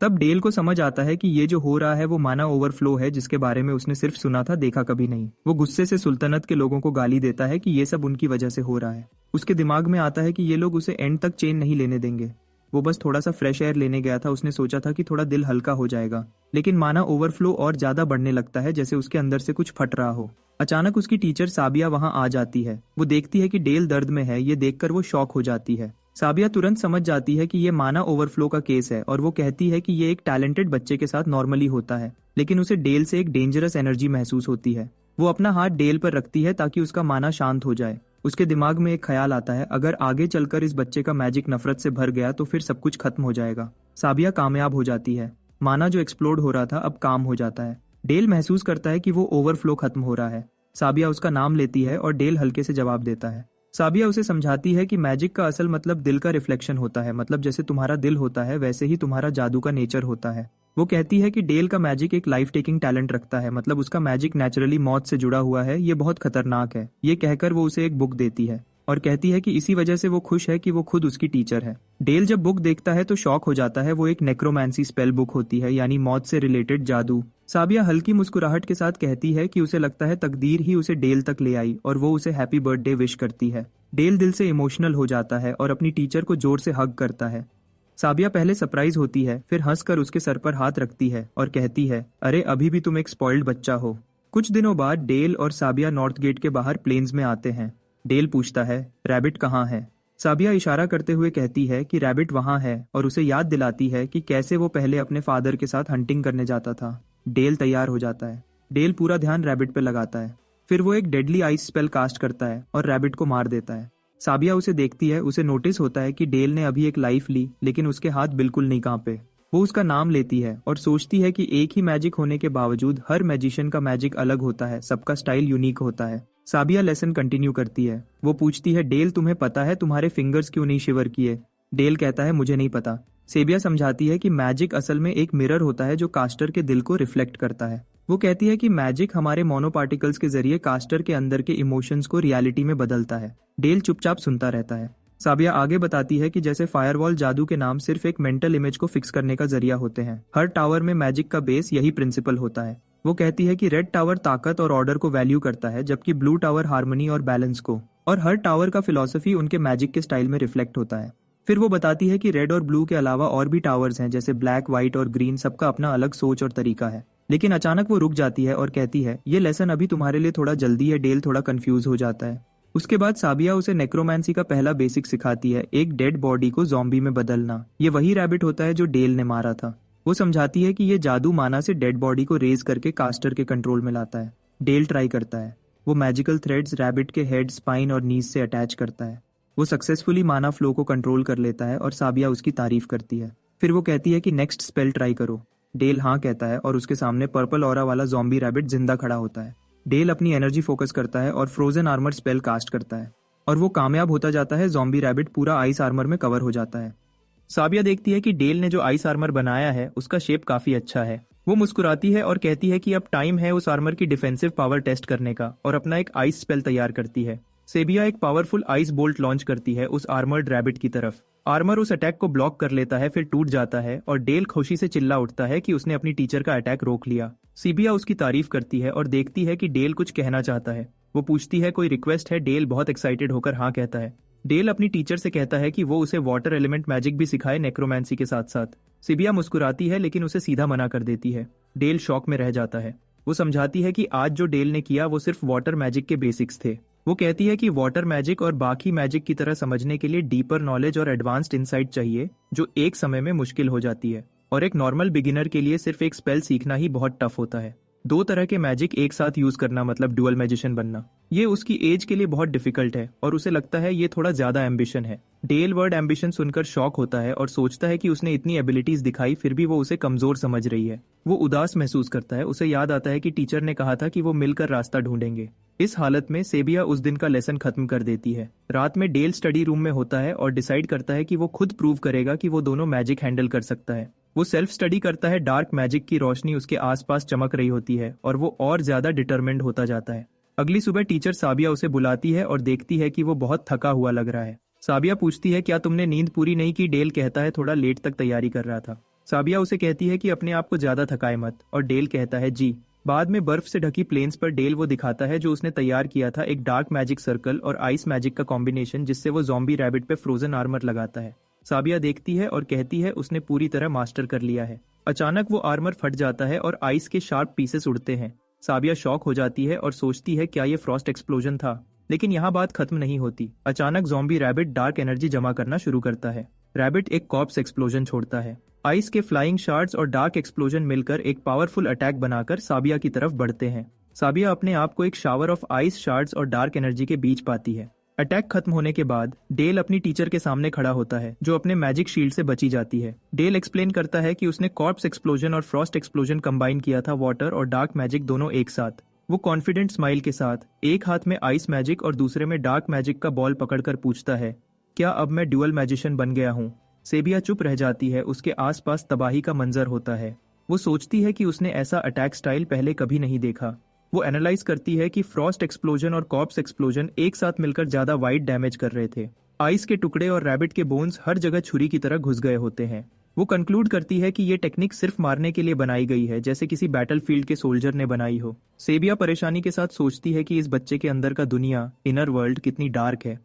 तब डेल को समझ आता है कि ये जो हो रहा है वो माना ओवरफ्लो है, जिसके बारे में उसने सिर्फ सुना था, देखा कभी नहीं। वो गुस्से से सुल्तनत के लोगों को गाली देता है कि ये सब उनकी वजह से हो रहा है। उसके दिमाग में आता है कि ये लोग उसे एंड तक चेन नहीं लेने देंगे। वो बस थोड़ा सा फ्रेश एयर लेने गया था, उसने सोचा था कि थोड़ा दिल हल्का हो जाएगा, लेकिन माना ओवरफ्लो और ज्यादा बढ़ने लगता है, जैसे उसके अंदर से कुछ फट रहा हो। अचानक उसकी टीचर साबिया वहां आ जाती है। वो देखती है कि डेल दर्द में है, ये देखकर वो शॉक हो जाती है। साबिया तुरंत समझ जाती है कि ये माना ओवरफ्लो का केस है, और वो कहती है कि ये एक टैलेंटेड बच्चे के साथ नॉर्मली होता है, लेकिन उसे डेल से एक डेंजरस एनर्जी महसूस होती है। वो अपना हाथ डेल पर रखती है ताकि उसका माना शांत हो जाए। उसके दिमाग में एक ख्याल आता है, अगर आगे चलकर इस बच्चे का मैजिक नफरत से भर गया तो फिर सब कुछ खत्म हो जाएगा। साबिया कामयाब हो जाती है। माना जो एक्सप्लोड हो रहा था अब काम हो जाता है। डेल महसूस करता है कि वो ओवरफ्लो खत्म हो रहा है। साबिया उसका नाम लेती है और डेल हल्के से जवाब देता है। साबिया उसे समझाती है कि मैजिक का असल मतलब दिल का रिफ्लेक्शन होता है, मतलब जैसे तुम्हारा दिल होता है वैसे ही तुम्हारा जादू का नेचर होता है। वो कहती है कि डेल का मैजिक एक लाइफ टेकिंग टैलेंट रखता है, मतलब उसका मैजिक नेचुरली मौत से जुड़ा हुआ है, ये बहुत खतरनाक है। ये कहकर वो उसे एक बुक देती है और कहती है कि इसी वजह से वो खुश है कि वो खुद उसकी टीचर है। डेल जब बुक देखता है तो शॉक हो जाता है। वो एक नेक्रोमैंसी स्पेल बुक होती है, यानी मौत से रिलेटेड जादू। साबिया हल्की मुस्कुराहट के साथ कहती है कि उसे लगता है तकदीर ही उसे डेल तक ले आई, और वो उसे हैप्पी बर्थडे विश करती है। डेल दिल से इमोशनल हो जाता है और अपनी टीचर को जोर से हग करता है। साबिया पहले सरप्राइज होती है, फिर हंसकर उसके सर पर हाथ रखती है और कहती है अरे अभी भी तुम एक स्पॉइल्ड बच्चा हो। कुछ दिनों बाद डेल और साबिया नॉर्थ गेट के बाहर प्लेन्स में आते हैं। डेल पूछता है रैबिट कहाँ है। साबिया इशारा करते हुए कहती है कि रैबिट वहाँ है, और उसे याद दिलाती है कि कैसे वो पहले अपने फादर के साथ हंटिंग करने जाता था। डेल तैयार हो जाता है। डेल पूरा ध्यान रैबिट पे लगाता है। फिर वो एक डेडली आइस स्पेल कास्ट करता है और रैबिट को मार देता है। साबिया उसे देखती है। उसे नोटिस होता है कि डेल ने अभी एक लाइफ ली, लेकिन उसके हाथ बिल्कुल नहीं कांपे। वो उसका नाम लेती है और सोचती है कि एक ही मैजिक होने के बावजूद हर मैजिशियन का मैजिक अलग होता है, सबका स्टाइल यूनिक होता है। साबिया लेसन कंटिन्यू करती है। वो पूछती है डेल तुम्हें पता है तुम्हारे फिंगर्स क्यों नहीं शिवर किए। डेल कहता है मुझे नहीं पता। सेबिया समझाती है कि मैजिक असल में एक मिरर होता है जो कास्टर के दिल को रिफ्लेक्ट करता है। वो कहती है कि मैजिक हमारे मोनोपार्टिकल्स के जरिए कास्टर के अंदर के इमोशंस को रियलिटी में बदलता है। डेल चुपचाप सुनता रहता है। साबिया आगे बताती है कि जैसे फायरवॉल जादू के नाम सिर्फ एक मेंटल इमेज को फिक्स करने का जरिया होते हैं, हर टावर में मैजिक का बेस यही प्रिंसिपल होता है। वो कहती है कि रेड टावर ताकत और ऑर्डर को वैल्यू करता है, जबकि ब्लू टावर हार्मनी और बैलेंस को, और हर टावर का फिलॉसफी उनके मैजिक के स्टाइल में रिफ्लेक्ट होता है। फिर वो बताती है कि रेड और ब्लू के अलावा और भी टावर्स हैं, जैसे ब्लैक, व्हाइट और ग्रीन, सबका अपना अलग सोच और तरीका है। लेकिन अचानक वो रुक जाती है और कहती है ये लेसन अभी तुम्हारे लिए थोड़ा जल्दी है। डेल थोड़ा कंफ्यूज हो जाता है। उसके बाद साबिया उसे नेक्रोमेंसी का पहला बेसिक सिखाती है, एक डेड बॉडी को जॉम्बी में बदलना। ये वही रैबिट होता है जो डेल ने मारा था। वो समझाती है कि ये जादू माना से डेड बॉडी को रेज करके कास्टर के कंट्रोल में लाता है। डेल ट्राई करता है। वो मैजिकल थ्रेड्स रैबिट के हेड, स्पाइन और नीज से अटैच करता है। वो सक्सेसफुली माना फ्लो को कंट्रोल कर लेता है और साबिया उसकी तारीफ करती है। फिर वो कहती है कि नेक्स्ट स्पेल ट्राई करो। डेल हाँ कहता है और उसके सामने पर्पल ऑरा वाला ज़ॉम्बी रैबिट जिंदा खड़ा होता है। डेल अपनी एनर्जी फोकस करता है और फ्रोजन आर्मर स्पेल कास्ट करता है और वो कामयाब होता जाता है। ज़ॉम्बी रैबिट पूरा आइस आर्मर में कवर हो जाता है। साबिया देखती है कि डेल ने जो आइस आर्मर बनाया है उसका शेप काफी अच्छा है। वो मुस्कुराती है और कहती है कि अब टाइम है उस आर्मर की डिफेंसिव पावर टेस्ट करने का और अपना एक आइस स्पेल तैयार करती है। सेबिया एक पावरफुल आइस बोल्ट लॉन्च करती है उस आर्मर्ड रैबिट की तरफ। आर्मर उस अटैक को ब्लॉक कर लेता है, फिर टूट जाता है और डेल खुशी से चिल्ला उठता है कि उसने अपनी टीचर का अटैक रोक लिया। सीबिया उसकी तारीफ करती है और देखती है कि डेल कुछ कहना चाहता है। वो पूछती है कोई रिक्वेस्ट है। डेल बहुत एक्साइटेड होकर हाँ कहता है। डेल अपनी टीचर से कहता है कि वो उसे वाटर एलिमेंट मैजिक भी सिखाए नेक्रोमेंसी के साथ साथ। सिबिया मुस्कुराती है लेकिन उसे सीधा मना कर देती है। डेल शॉक में रह जाता है। वो समझाती है कि आज जो डेल ने किया वो सिर्फ वाटर मैजिक के बेसिक्स थे। वो कहती है कि वाटर मैजिक और बाकी मैजिक की तरह समझने के लिए डीपर नॉलेज और एडवांस्ड इंसाइट चाहिए, जो एक समय में मुश्किल हो जाती है। और एक नॉर्मल बिगिनर के लिए सिर्फ एक स्पेल सीखना ही बहुत टफ होता है। दो तरह के मैजिक एक साथ यूज करना मतलब डुअल मैजिशियन बनना, ये उसकी एज के लिए बहुत डिफिकल्ट है और उसे लगता है ये थोड़ा ज्यादा एम्बिशन है। डेल वर्ड एम्बिशन सुनकर शॉक होता है और सोचता है कि उसने इतनी एबिलिटीज दिखाई फिर भी वो उसे कमजोर समझ रही है। वो उदास महसूस करता है। उसे याद आता है कि टीचर ने कहा था कि वो मिलकर रास्ता ढूंढेंगे। इस हालत में सेबिया उस दिन का लेसन खत्म कर देती है। रात में डेल स्टडी रूम में होता है और डिसाइड करता है कि वो खुद प्रूव करेगा कि वो दोनों मैजिक हैंडल कर सकता है। वो सेल्फ स्टडी करता है। डार्क मैजिक की रोशनी उसके आसपास चमक रही होती है और वो और ज्यादा डिटरमिन्ड होता जाता है। अगली सुबह टीचर साबिया उसे बुलाती है और देखती है कि वो बहुत थका हुआ लग रहा है। साबिया पूछती है क्या तुमने नींद पूरी नहीं की। डेल कहता है थोड़ा लेट तक तैयारी कर रहा था। साबिया उसे कहती है कि अपने आप को ज्यादा थकाए मत और डेल कहता है जी। बाद में बर्फ से ढकी प्लेन्स पर डेल वो दिखाता है जो उसने तैयार किया था, एक डार्क मैजिक सर्कल और आइस मैजिक का कॉम्बिनेशन जिससे वो ज़ॉम्बी रैबिट पे फ्रोजन आर्मर लगाता है। साबिया देखती है और कहती है उसने पूरी तरह मास्टर कर लिया है। अचानक वो आर्मर फट जाता है और आइस के शार्प पीसेस उड़ते हैं। साबिया शॉक हो जाती है और सोचती है क्या ये फ्रॉस्ट एक्सप्लोजन था। लेकिन यहाँ बात खत्म नहीं होती। अचानक ज़ॉम्बी रैबिट डार्क एनर्जी जमा करना शुरू करता है। रैबिट एक कॉर्प्स एक्सप्लोजन छोड़ता है। आइस के फ्लाइंग शार्ड्स और डार्क एक्सप्लोजन मिलकर एक पावरफुल अटैक बनाकर साबिया की तरफ बढ़ते हैं। साबिया अपने आप को एक शावर ऑफ आइस शार्ड्स और डार्क एनर्जी के बीच पाती है। अटैक खत्म होने के बाद डेल अपनी टीचर के सामने खड़ा होता है जो अपने मैजिक शील्ड से बची जाती है। डेल एक्सप्लेन करता है कि उसने कॉर्प्स एक्सप्लोजन और फ्रॉस्ट एक्सप्लोजन कंबाइन किया था, वाटर और डार्क मैजिक दोनों एक साथ। वो कॉन्फिडेंट स्माइल के साथ एक हाथ में आइस मैजिक और दूसरे में डार्क मैजिक का बॉल पकड़कर पूछता है क्या अब मैं ड्यूअल मैजिशियन बन गया हूँ। सेबिया चुप रह जाती है। उसके आसपास तबाही का मंजर होता है। वो सोचती है कि उसने ऐसा अटैक स्टाइल पहले कभी नहीं देखा। वो एनालाइज करती है कि फ्रॉस्ट एक्सप्लोजन और कॉर्प्स एक्सप्लोजन एक साथ मिलकर ज्यादा वाइड डैमेज कर रहे थे। आइस के टुकड़े और रैबिट के बोन्स हर जगह छुरी की तरह घुस गए होते हैं। वो कंक्लूड करती है कि ये टेक्निक सिर्फ मारने के लिए बनाई गई है, जैसे किसी बैटलफील्ड के सोल्जर ने बनाई हो। सेबिया परेशानी के साथ सोचती है कि इस बच्चे के अंदर का दुनिया, इनर वर्ल्ड कितनी डार्क है।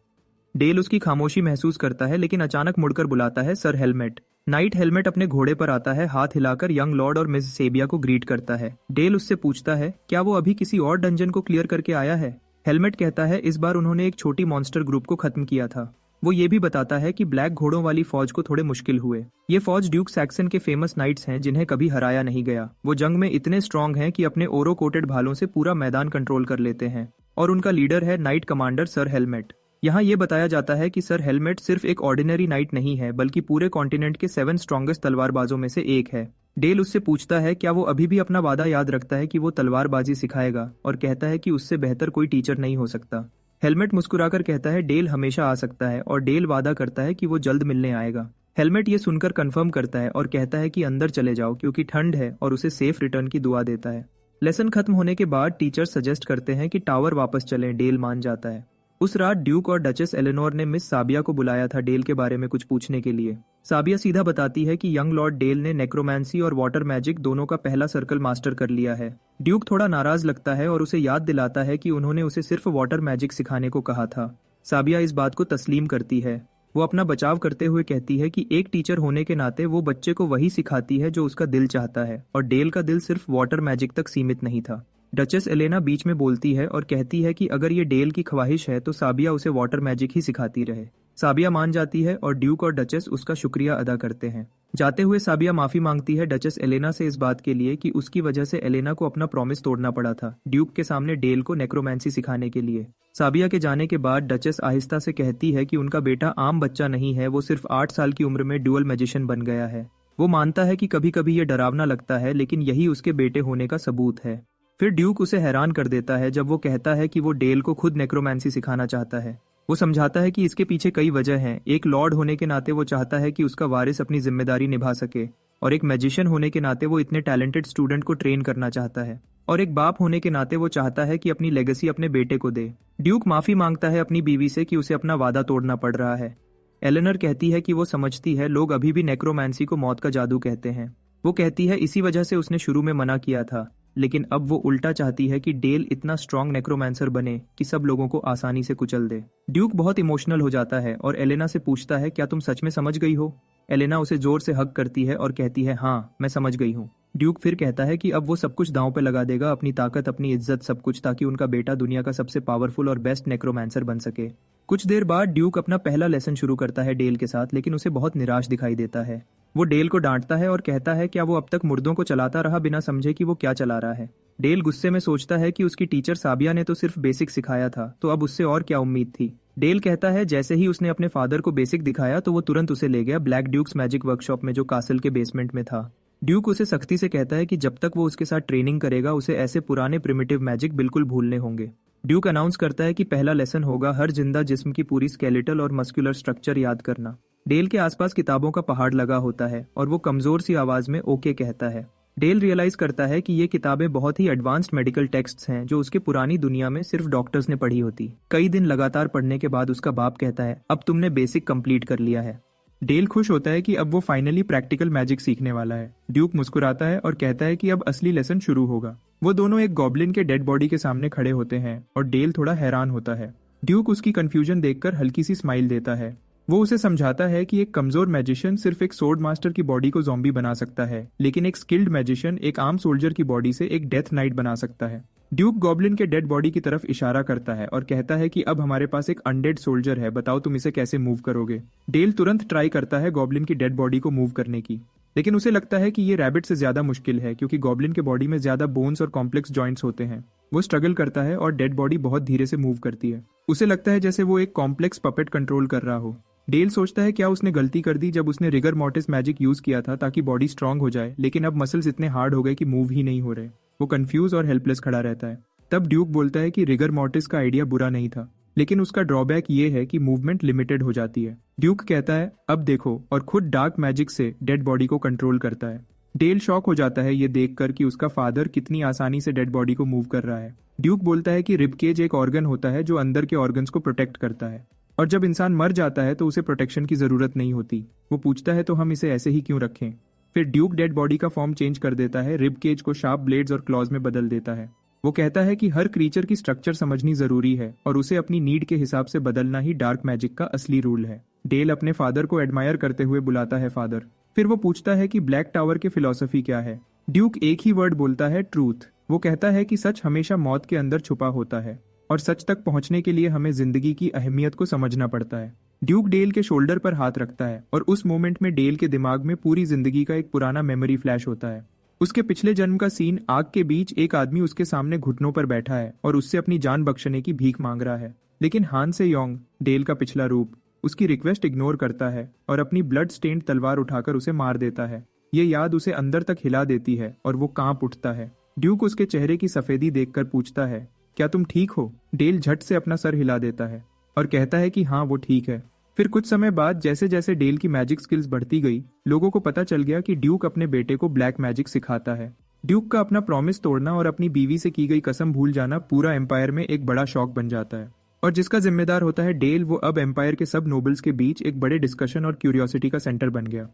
डेल उसकी खामोशी महसूस करता है लेकिन अचानक मुड़कर बुलाता है सर हेलमेट। नाइट हेलमेट अपने घोड़े पर आता है, हाथ हिलाकर यंग लॉर्ड और मिस सेबिया को ग्रीट करता है। डेल उससे पूछता है क्या वो अभी किसी और डंजन को क्लियर करके आया है। हेलमेट कहता है इस बार उन्होंने एक छोटी मॉन्स्टर ग्रुप को खत्म किया था। वो ये भी बताता है कि ब्लैक घोड़ों वाली फौज को थोड़े मुश्किल हुए। ये फौज ड्यूक सैक्सन के फेमस नाइट्स हैं जिन्हें कभी हराया नहीं गया। वो जंग में इतने स्ट्रांग हैं कि अपने ओरो कोटेड भालों से पूरा मैदान कंट्रोल कर लेते हैं और उनका लीडर है नाइट कमांडर सर हेलमेट। यहाँ ये बताया जाता है कि सर हेलमेट सिर्फ एक ऑर्डिनरी नाइट नहीं है बल्कि पूरे कॉन्टिनेंट के 7 स्ट्रॉन्गेस्ट तलवारबाजों में से एक है। डेल उससे पूछता है क्या वो अभी भी अपना वादा याद रखता है कि वो तलवारबाजी सिखाएगा और कहता है कि उससे बेहतर कोई टीचर नहीं हो सकता। हेलमेट मुस्कुराकर कहता है डेल हमेशा आ सकता है और डेल वादा करता है कि वो जल्द मिलने आएगा। हेलमेट ये सुनकर कंफर्म करता है और कहता है कि अंदर चले जाओ क्योंकि ठंड है और उसे सेफ रिटर्न की दुआ देता है। लेसन खत्म होने के बाद टीचर सजेस्ट करते हैं कि टावर वापस चलें। डेल मान जाता है। उस रात ड्यूक और डचेस एलेनोर ने मिस साबिया को बुलाया था डेल के बारे में कुछ पूछने के लिए। साबिया सीधा बताती है कि यंग लॉर्ड डेल ने नेक्रोमेंसी और वाटर मैजिक दोनों का पहला सर्कल मास्टर कर लिया है। ड्यूक थोड़ा नाराज लगता है और उसे याद दिलाता है कि उन्होंने उसे सिर्फ वाटर मैजिक सिखाने को कहा था। साबिया इस बात को तस्लीम करती है। वो अपना बचाव करते हुए कहती है कि एक टीचर होने के नाते वो बच्चे को वही सिखाती है जो उसका दिल चाहता है और डेल का दिल सिर्फ वाटर मैजिक तक सीमित नहीं था। डचेस एलेना बीच में बोलती है और कहती है कि अगर ये डेल की ख्वाहिश है तो साबिया उसे वाटर मैजिक ही सिखाती रहे। साबिया मान जाती है और ड्यूक और डचेस उसका शुक्रिया अदा करते हैं। जाते हुए साबिया माफी मांगती है डचेस एलेना से इस बात के लिए कि उसकी वजह से एलेना को अपना प्रॉमिस तोड़ना पड़ा था ड्यूक के सामने डेल को नेक्रोमेंसी सिखाने के लिए। साबिया के जाने के बाद डचेस आहिस्ता से कहती है कि उनका बेटा आम बच्चा नहीं है, वो सिर्फ 8 साल की उम्र में डुअल मैजिशियन बन गया है। वो मानता है कि कभी कभी ये डरावना लगता है, लेकिन यही उसके बेटे होने का सबूत है। फिर ड्यूक उसे हैरान कर देता है जब वो कहता है कि वो डेल को खुद नेक्रोमेंसी सिखाना चाहता है। वो समझाता है कि इसके पीछे कई वजह हैं। एक लॉर्ड होने के नाते वो चाहता है कि उसका वारिस अपनी जिम्मेदारी निभा सके, और एक मैजिशियन होने के नाते वो इतने टैलेंटेड स्टूडेंट को ट्रेन करना चाहता है, और एक बाप होने के नाते वो चाहता है कि अपनी लेगेसी अपने बेटे को दे। ड्यूक माफी मांगता है अपनी बीवी से कि उसे अपना वादा तोड़ना पड़ रहा है। एलेनर कहती है कि वो समझती है लोग अभी भी नेक्रोमेंसी को मौत का जादू कहते हैं। वो कहती है इसी वजह से उसने शुरू में मना किया था, लेकिन अब वो उल्टा चाहती है कि डेल इतना स्ट्रॉन्ग नेक्रोमेंसर बने कि सब लोगों को आसानी से कुचल दे। ड्यूक बहुत इमोशनल हो जाता है और एलेना से पूछता है क्या तुम सच में समझ गई हो। एलेना उसे जोर से हग करती है और कहती है हाँ, मैं समझ गई हूँ। ड्यूक फिर कहता है कि अब वो सब कुछ दांव पे लगा देगा, अपनी ताकत, अपनी इज्जत, सब कुछ, ताकि उनका बेटा दुनिया का सबसे पावरफुल और बेस्ट नेक्रोमेंसर बन सके। कुछ देर बाद ड्यूक अपना पहला लेसन शुरू करता है डेल के साथ, लेकिन उसे बहुत निराश दिखाई देता है। वो डेल को डांटता है और कहता है क्या वो अब तक मुर्दों को चलाता रहा बिना समझे कि वो क्या चला रहा है। डेल गुस्से में सोचता है कि उसकी टीचर साबिया ने तो सिर्फ बेसिक सिखाया था, तो अब उससे और क्या उम्मीद थी। डेल कहता है जैसे ही उसने अपने फादर को बेसिक दिखाया तो वो तुरंत उसे ले गया ब्लैक ड्यूक्स मैजिक वर्कशॉप में, जो कासल के बेसमेंट में था। ड्यूक उसे सख्ती से कहता है कि जब तक वो उसके साथ ट्रेनिंग करेगा उसे ऐसे पुराने प्रिमिटिव मैजिक बिल्कुल भूलने होंगे। ड्यूक अनाउंस करता है कि पहला लेसन होगा हर जिंदा जिस्म की पूरी स्केलेटल और मस्कुलर स्ट्रक्चर याद करना। डेल के आसपास किताबों का पहाड़ लगा होता है और वो कमजोर सी आवाज में ओके कहता है। डेल रियलाइज करता है कि ये किताबें बहुत ही एडवांस्ड मेडिकल टेक्स्ट्स हैं जो उसके पुरानी दुनिया में सिर्फ डॉक्टर्स ने पढ़ी होती। कई दिन लगातार पढ़ने के बाद उसका बाप कहता है अब तुमने बेसिक कंप्लीट कर लिया है। डेल खुश होता है कि अब वो फाइनली प्रैक्टिकल मैजिक सीखने वाला है। ड्यूक मुस्कुराता है और कहता है कि अब असली लेसन शुरू होगा। वो दोनों एक गॉब्लिन के डेड बॉडी के सामने खड़े होते हैं और डेल थोड़ा हैरान होता है। ड्यूक उसकी कंफ्यूजन देखकर हल्की सी स्माइल देता है। वो उसे समझाता है कि एक कमजोर मैजिशियन सिर्फ एक सोर्ड मास्टर की बॉडी को ज़ॉम्बी बना सकता है, लेकिन एक स्किल्ड मैजिशियन एक आम सोल्जर की बॉडी से एक डेथ नाइट बना सकता है। ड्यूक गॉब्लिन के डेड बॉडी की तरफ इशारा करता है और कहता है कि अब हमारे पास एक अनडेड सोल्जर है, बताओ तुम इसे कैसे मूव करोगे। डेल तुरंत ट्राई करता है गॉब्लिन की डेड बॉडी को मूव करने की, लेकिन उसे लगता है कि ये रैबिट से ज्यादा मुश्किल है क्योंकि गॉब्लिन के बॉडी में ज्यादा बोन्स और कॉम्प्लेक्स जॉइंट्स होते हैं। वो स्ट्रगल करता है और डेड बॉडी बहुत धीरे से मूव करती है। उसे लगता है जैसे वो एक कॉम्प्लेक्स पपेट कंट्रोल कर रहा हो। डेल सोचता है क्या उसने गलती कर दी जब उसने रिगर मॉर्टिस मैजिक यूज किया था ताकि बॉडी स्ट्रांग हो जाए, लेकिन अब मसल्स इतने हार्ड हो गए कि मूव ही नहीं हो रहे। वो कंफ्यूज और हेल्पलेस खड़ा रहता है। तब ड्यूक बोलता है कि रिगर मॉर्टिस का आइडिया बुरा नहीं था, लेकिन उसका ड्रॉबैक ये है कि मूवमेंट लिमिटेड हो जाती है। ड्यूक कहता है अब देखो, और खुद डार्क मैजिक से डेड बॉडी को कंट्रोल करता है। डेल शॉक हो जाता है ये देखकर कि उसका फादर कितनी आसानी से डेड बॉडी को मूव कर रहा है। ड्यूक बोलता है कि रिब केज एक ऑर्गन होता है जो अंदर के ऑर्गन्स को प्रोटेक्ट करता है, और जब इंसान मर जाता है तो उसे प्रोटेक्शन की जरूरत नहीं होती। वो पूछता है तो हम इसे ऐसे ही क्यों रखें। फिर ड्यूक डेड बॉडी का फॉर्म चेंज कर देता है, रिब केज को शार्प ब्लेड्स और क्लॉज में बदल देता है। वो कहता है कि हर क्रीचर की स्ट्रक्चर समझनी जरूरी है और उसे अपनी नीड के हिसाब से बदलना ही डार्क मैजिक का असली रूल है। डेल अपने फादर को एडमायर करते हुए बुलाता है फादर। फिर वो पूछता है कि ब्लैक टावर की फिलॉसफी क्या है। ड्यूक एक ही वर्ड बोलता है, ट्रूथ। वो कहता है कि सच हमेशा मौत के अंदर छुपा होता है और सच तक पहुंचने के लिए हमें जिंदगी की अहमियत को समझना पड़ता है। ड्यूक डेल के शोल्डर पर हाथ रखता है और उस मोमेंट में डेल के दिमाग में पूरी जिंदगी का एक पुराना मेमोरी फ्लैश होता है। उसके पिछले जन्म का सीन, आग के बीच एक आदमी उसके सामने घुटनों पर बैठा है और उससे अपनी जान बख्शने की भीख मांग रहा है, लेकिन हान से योंग, डेल का पिछला रूप, उसकी रिक्वेस्ट इग्नोर करता है और अपनी ब्लड स्टेन्ड तलवार उठाकर उसे मार देता है। ये याद उसे अंदर तक हिला देती है और वो कांप उठता है। ड्यूक उसके चेहरे की सफेदी देखकर पूछता है, क्या तुम ठीक हो? डेल झट से अपना सर हिला देता है और कहता है कि हाँ, वो ठीक है। फिर कुछ समय बाद जैसे जैसे डेल की मैजिक स्किल्स बढ़ती गई, लोगों को पता चल गया कि ड्यूक अपने बेटे को ब्लैक मैजिक सिखाता है। ड्यूक का अपना प्रॉमिस तोड़ना और अपनी बीवी से की गई कसम भूल जाना पूरा एम्पायर में एक बड़ा शॉक बन जाता है, और जिसका जिम्मेदार होता है डेल, वो अब एम्पायर के सब नोबल्स के बीच एक बड़े डिस्कशन और क्यूरियोसिटी का सेंटर बन गया।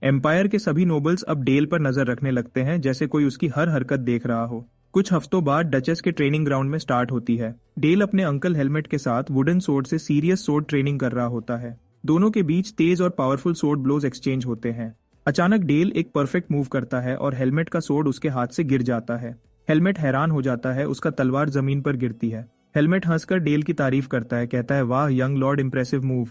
एम्पायर के सभी नोबल्स अब डेल पर नजर रखने लगते हैं जैसे कोई उसकी हर हरकत देख रहा हो। कुछ हफ्तों बाद डचेस के ट्रेनिंग ग्राउंड में स्टार्ट होती है। डेल अपने अंकल हेलमेट के साथ वुडन सोर्ड से सीरियस सोर्ड ट्रेनिंग कर रहा होता है। दोनों के बीच तेज और पावरफुल सोर्ड ब्लोज एक्सचेंज होते हैं। अचानक डेल एक परफेक्ट मूव करता है और हेलमेट का सोर्ड उसके हाथ से गिर जाता है। हेलमेट हैरान हो जाता है, उसका तलवार जमीन पर गिरती है। हेलमेट हंसकर डेल की तारीफ करता है, कहता है वाह young lord, impressive move.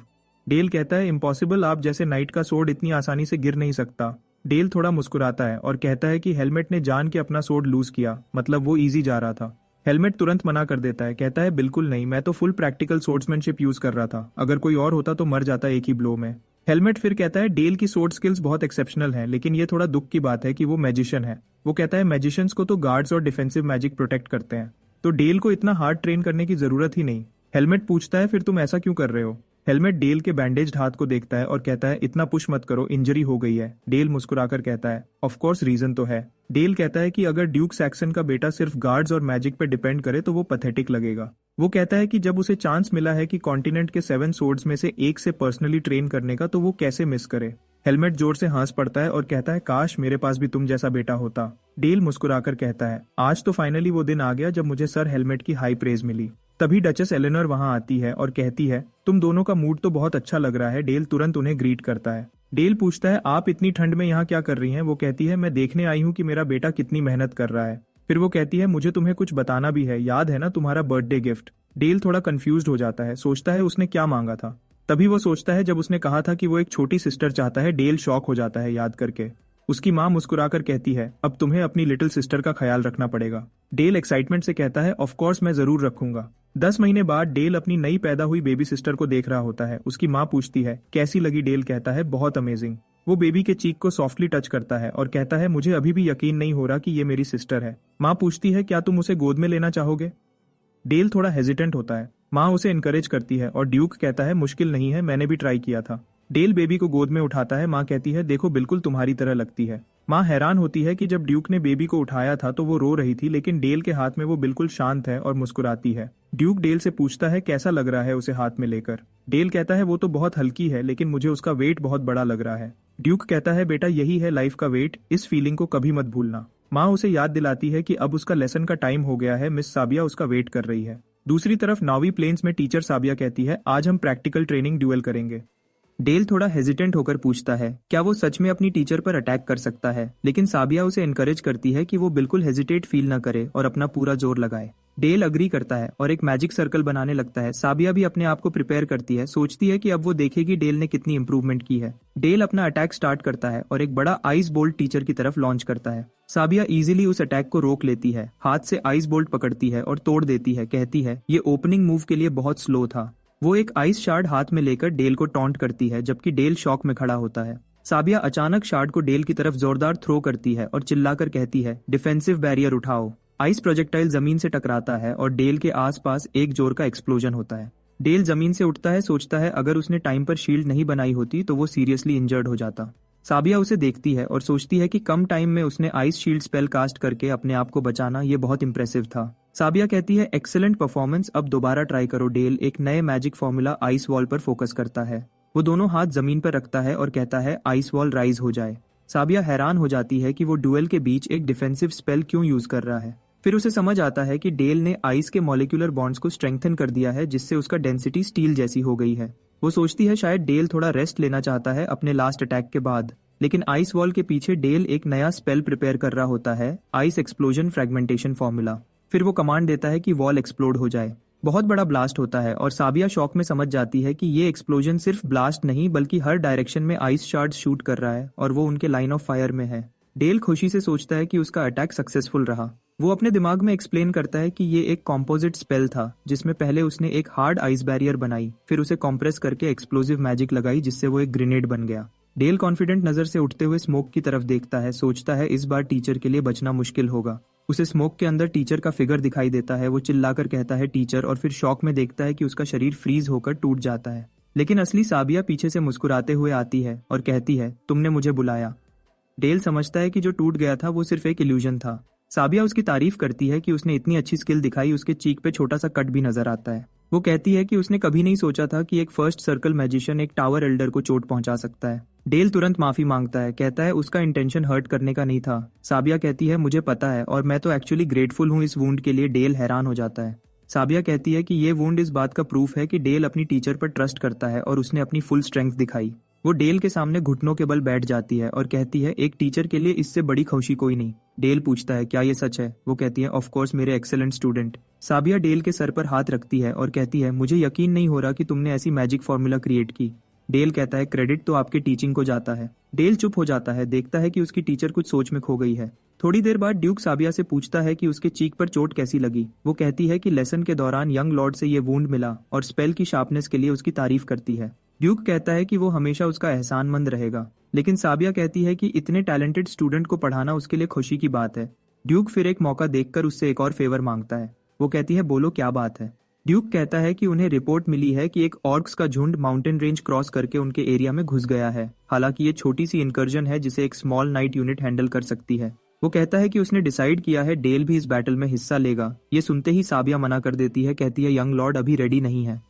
Dale कहता है इम्पॉसिबल, आप जैसे नाइट का सोर्ड इतनी आसानी से गिर नहीं सकता। डेल थोड़ा मुस्कुराता है और कहता है कि हेलमेट ने जान के अपना सोर्ड लूज किया, मतलब वो इजी जा रहा था। हेलमेट तुरंत मना कर देता है, कहता है बिल्कुल नहीं, मैं तो फुल प्रैक्टिकल सोर्ड्समैनशिप यूज कर रहा था, अगर कोई और होता तो मर जाता एक ही ब्लो में। हेलमेट फिर कहता है डेल की सोर्ड स्किल्स बहुत एक्सेप्शनल हैं, लेकिन ये थोड़ा दुख की बात है कि वो मैजिशियन है। वो कहता है मैजिशियंस को तो गार्ड्स और डिफेंसिव मैजिक प्रोटेक्ट करते हैं, तो डेल को इतना हार्ड ट्रेन करने की जरूरत ही नहीं। हेलमेट पूछता है फिर तुम ऐसा क्यों कर रहे हो। हेलमेट डेल के बैंडेज्ड हाथ को देखता है और कहता है इतना पुश मत करो, इंजरी हो गई है। डेल मुस्कुराकर कहता है ऑफ कोर्स रीजन तो है। डेल कहता है कि अगर ड्यूक सैक्सन का बेटा सिर्फ गार्ड्स और मैजिक पे डिपेंड करे तो वो पैथेटिक लगेगा। वो कहता है कि जब उसे चांस मिला है कि कॉन्टिनेंट के 7 सोर्ड्स में से एक से पर्सनली ट्रेन करने का, तो वो कैसे मिस करे। हेलमेट जोर से हंस पड़ता है और कहता है काश मेरे पास भी तुम जैसा बेटा होता। डेल मुस्कुराकर कहता है आज तो फाइनली वो दिन आ गया जब मुझे सर हेलमेट की हाई प्रेज मिली। तभी डचेस एलेनोर वहां आती है और कहती है तुम दोनों का मूड तो बहुत अच्छा लग रहा है। डेल तुरंत उन्हें ग्रीट करता है। डेल पूछता है आप इतनी ठंड में यहाँ क्या कर रही हैं। वो कहती है मैं देखने आई हूँ कि मेरा बेटा कितनी मेहनत कर रहा है। फिर वो कहती है मुझे तुम्हें कुछ बताना भी है, याद है ना तुम्हारा बर्थडे गिफ्ट। डेल थोड़ा कंफ्यूज्ड हो जाता है, सोचता है उसने क्या मांगा था। तभी वो सोचता है जब उसने कहा था कि वो एक छोटी सिस्टर चाहता है। डेल शॉक हो जाता है याद करके। उसकी माँ मुस्कुराकर कहती है अब तुम्हें अपनी लिटिल सिस्टर का ख्याल रखना पड़ेगा। डेल एक्साइटमेंट से कहता है ऑफ कोर्स मैं जरूर रखूंगा। 10 महीने बाद डेल अपनी नई पैदा हुई बेबी सिस्टर को देख रहा होता है। उसकी माँ पूछती है कैसी लगी। डेल कहता है बहुत अमेजिंग। वो बेबी के चीक को सॉफ्टली टच करता है और कहता है मुझे अभी भी यकीन नहीं हो रहा कि ये मेरी सिस्टर है। माँ पूछती है क्या तुम उसे गोद में लेना चाहोगे। डेल थोड़ा हेजिटेंट होता है। माँ उसे इनकरेज करती है और ड्यूक कहता है मुश्किल नहीं है, मैंने भी ट्राई किया था। डेल बेबी को गोद में उठाता है। माँ कहती है देखो बिल्कुल तुम्हारी तरह लगती है। माँ हैरान होती है कि जब ड्यूक ने बेबी को उठाया था तो वो रो रही थी, लेकिन डेल के हाथ में वो बिल्कुल शांत है और मुस्कुराती है। ड्यूक डेल से पूछता है कैसा लग रहा है उसे हाथ में लेकर। डेल कहता है वो तो बहुत हल्की है, लेकिन मुझे उसका वेट बहुत बड़ा लग रहा है। ड्यूक कहता है बेटा यही है लाइफ का वेट, इस फीलिंग को कभी मत भूलना। माँ उसे याद दिलाती है कि अब उसका लेसन का टाइम हो गया है, मिस साबिया उसका वेट कर रही है। दूसरी तरफ नावी प्लेन्स में टीचर साबिया कहती है आज हम प्रैक्टिकल ट्रेनिंग ड्यूएल करेंगे। डेल थोड़ा हेजिटेंट होकर पूछता है क्या वो सच में अपनी टीचर पर अटैक कर सकता है, लेकिन साबिया उसे एनकरेज करती है कि वो बिल्कुल हेजिटेट फील न करे और अपना पूरा जोर लगाए। डेल अग्री करता है और एक मैजिक सर्कल बनाने लगता है। साबिया भी अपने आप को प्रिपेयर करती है, सोचती है कि अब वो देखेगी डेल ने कितनी इंप्रूवमेंट की है। डेल अपना अटैक स्टार्ट करता है और एक बड़ा आइस बोल्ट टीचर की तरफ लॉन्च करता है। साबिया इजीली उस अटैक को रोक लेती है, हाथ से आइस बोल्ट पकड़ती है और तोड़ देती है। कहती है ये ओपनिंग मूव के लिए बहुत स्लो था। वो एक आइस शार्ड हाथ में लेकर डेल को टॉन्ट करती है, जबकि डेल शॉक में खड़ा होता है। साबिया अचानक शार्ड को डेल की तरफ जोरदार थ्रो करती है और चिल्लाकर कहती है डिफेंसिव बैरियर उठाओ। आइस प्रोजेक्टाइल जमीन से टकराता है और डेल के आसपास एक जोर का एक्सप्लोजन होता है। डेल जमीन से उठता है, सोचता है अगर उसने टाइम पर शील्ड नहीं बनाई होती तो वो सीरियसली इंजर्ड हो जाता। साबिया उसे देखती है और सोचती है कि कम टाइम में उसने आइस शील्ड स्पेल कास्ट करके अपने आप को बचाना ये बहुत इंप्रेसिव था। साबिया कहती है एक्सेलेंट परफॉर्मेंस, अब दोबारा ट्राई करो। डेल एक नए मैजिक फॉर्मूला आइस वॉल पर फोकस करता है। वो दोनों हाथ जमीन पर रखता है और कहता है आइस वॉल राइज हो जाए। साबिया हैरान हो जाती है कि वो ड्यूएल के बीच एक डिफेंसिव स्पेल क्यों यूज कर रहा है। फिर उसे समझ आता है कि डेल ने आइस के मॉलिक्यूलर बॉन्ड्स को स्ट्रेंथन कर दिया है, जिससे उसका डेंसिटी स्टील जैसी हो गई है। वो सोचती है शायद डेल थोड़ा रेस्ट लेना चाहता है अपने लास्ट अटैक के बाद, लेकिन आइस वॉल के पीछे डेल एक नया स्पेल प्रिपेयर कर रहा होता है, आइस एक्सप्लोजन फ्रेगमेंटेशन फॉर्मूला। फिर वो कमांड देता है कि वॉल एक्सप्लोड हो जाए। बहुत बड़ा ब्लास्ट होता है और साबिया शॉक में समझ जाती है कि ये एक्सप्लोजन सिर्फ ब्लास्ट नहीं बल्कि हर डायरेक्शन में आइस शार्ड्स शूट कर रहा है और वो उनके लाइन ऑफ फायर में है। डेल खुशी से सोचता है कि उसका अटैक सक्सेसफुल रहा। वो अपने दिमाग में एक्सप्लेन करता है कि ये एक कॉम्पोजिट स्पेल था, जिसमें पहले उसने एक हार्ड आइस बैरियर बनाई, फिर उसे कॉम्प्रेस करके एक्सप्लोजिव मैजिक लगाई, जिससे वो एक ग्रेनेड बन गया। डेल कॉन्फिडेंट नजर से उठते हुए स्मोक की तरफ देखता है, सोचता है इस बार टीचर के लिए बचना मुश्किल होगा। उसे स्मोक के अंदर टीचर का फिगर दिखाई देता है। वो चिल्लाकर कहता है टीचर, और फिर शॉक में देखता है कि उसका शरीर फ्रीज होकर टूट जाता है। लेकिन असली साबिया पीछे से मुस्कुराते हुए आती है और कहती है तुमने मुझे बुलाया। डेल समझता है कि जो टूट गया था वो सिर्फ एक इल्यूजन था। साबिया उसकी तारीफ करती है कि उसने इतनी अच्छी स्किल दिखाई। उसके चीक पे छोटा सा कट भी नजर आता है। वो कहती है कि उसने कभी नहीं सोचा था कि एक फर्स्ट सर्कल मैजिशियन एक टावर एल्डर को चोट पहुंचा सकता है। डेल तुरंत माफी मांगता है, कहता है उसका इंटेंशन हर्ट करने का नहीं था। साबिया कहती है मुझे पता है और मैं तो एक्चुअली ग्रेटफुल हूँ इस वुंड के लिए। डेल हैरान हो जाता है। साबिया कहती है कि ये वुंड इस बात का प्रूफ है कि डेल अपनी टीचर पर ट्रस्ट करता है और उसने अपनी फुल स्ट्रेंथ दिखाई। वो डेल के सामने घुटनों के बल बैठ जाती है और कहती है, एक टीचर के लिए इससे बड़ी खुशी कोई नहीं। डेल पूछता है, क्या ये सच है? वो कहती है, ऑफ कोर्स मेरे एक्सेलेंट स्टूडेंट। साबिया डेल के सर पर हाथ रखती है और कहती है, मुझे यकीन नहीं हो रहा कि तुमने ऐसी मैजिक फॉर्मूला क्रिएट की। डेल कहता है, क्रेडिट तो आपके टीचिंग को जाता है। डेल चुप हो जाता है, देखता है कि उसकी टीचर कुछ सोच में खो गई है। थोड़ी देर बाद ड्यूक साबिया से पूछता है कि उसके चीक पर चोट कैसी लगी। वो कहती है कि लेसन के दौरान यंग लॉर्ड से ये वुंड मिला और स्पेल की शार्पनेस के लिए उसकी तारीफ करती है। ड्यूक कहता है कि वो हमेशा उसका एहसानमंद रहेगा, लेकिन साबिया कहती है कि इतने टैलेंटेड स्टूडेंट को पढ़ाना उसके लिए खुशी की बात है। ड्यूक फिर एक मौका देखकर उससे एक और फेवर मांगता है। वो कहती है, बोलो क्या बात है। ड्यूक कहता है कि उन्हें रिपोर्ट मिली है कि एक ऑर्क्स का झुंड माउंटेन रेंज क्रॉस करके उनके एरिया में घुस गया है। हालांकि ये छोटी सी इंकर्जन है जिसे एक स्मॉल नाइट यूनिट हैंडल कर सकती है। वो कहता है कि उसने डिसाइड किया है डेल भी इस बैटल में हिस्सा लेगा। ये सुनते ही साबिया मना कर देती है, कहती है, यंग लॉर्ड अभी रेडी नहीं है।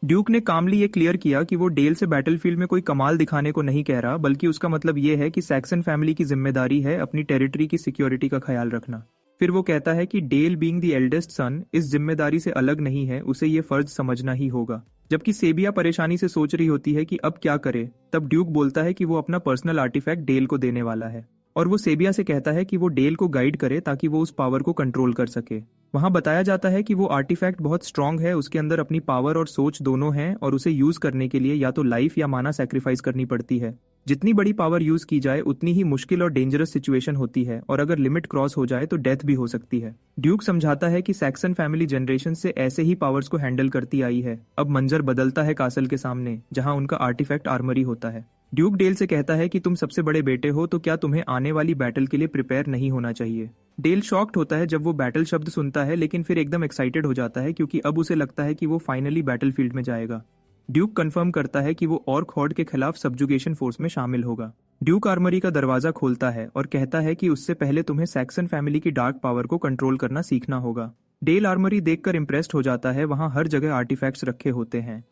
ड्यूक ने कामली ये क्लियर किया कि वो डेल से बैटलफील्ड में कोई कमाल दिखाने को नहीं कह रहा, बल्कि उसका मतलब ये है कि सैक्सन फैमिली की जिम्मेदारी है अपनी टेरिटरी की सिक्योरिटी का ख्याल रखना। फिर वो कहता है कि Dale being the eldest son इस जिम्मेदारी से अलग नहीं है, उसे ये फर्ज समझना ही होगा। जबकि सेबिया परेशानी से सोच रही होती है कि अब क्या करे, तब ड्यूक बोलता है कि वो अपना पर्सनल आर्टिफैक्ट डेल को देने वाला है और वो सेबिया से कहता है कि वो डेल को गाइड करे ताकि वो उस पावर को कंट्रोल कर सके। वहां बताया जाता है कि वो आर्टिफैक्ट बहुत स्ट्रांग है, उसके अंदर अपनी पावर और सोच दोनों हैं और उसे यूज करने के लिए या तो लाइफ या माना सैक्रिफाइस करनी पड़ती है। जितनी बड़ी पावर यूज की जाए उतनी ही मुश्किल और डेंजरस सिचुएशन होती है और अगर लिमिट क्रॉस हो जाए तो डेथ भी हो सकती है। ड्यूक समझाता है कि सैक्सन फैमिली जनरेशन से ऐसे ही पावर्स को हैंडल करती आई है। अब मंजर बदलता है कासल के सामने, जहां उनका आर्टिफैक्ट आर्मरी होता है। ड्यूक डेल से कहता है कि तुम सबसे बड़े बेटे हो, तो क्या तुम्हें आने वाली बैटल के लिए प्रिपेयर नहीं होना चाहिए। डेल शॉक्ड होता है जब वो बैटल शब्द सुनता है, लेकिन फिर एकदम एक्साइटेड हो जाता है क्योंकि अब उसे लगता है कि वो फाइनली बैटलफील्ड में जाएगा। ड्यूक कंफर्म करता है कि वो ऑर्क हॉर्ड के खिलाफ सब्जुगेशन फोर्स में शामिल होगा। ड्यूक आर्मरी का दरवाजा खोलता है और कहता है कि उससे पहले तुम्हें सैक्सन फैमिली की डार्क पावर को कंट्रोल करना सीखना होगा। डेल आर्मरी देखकर इम्प्रेस्ड हो जाता है, वहां हर जगह आर्टिफैक्ट्स रखे होते हैं।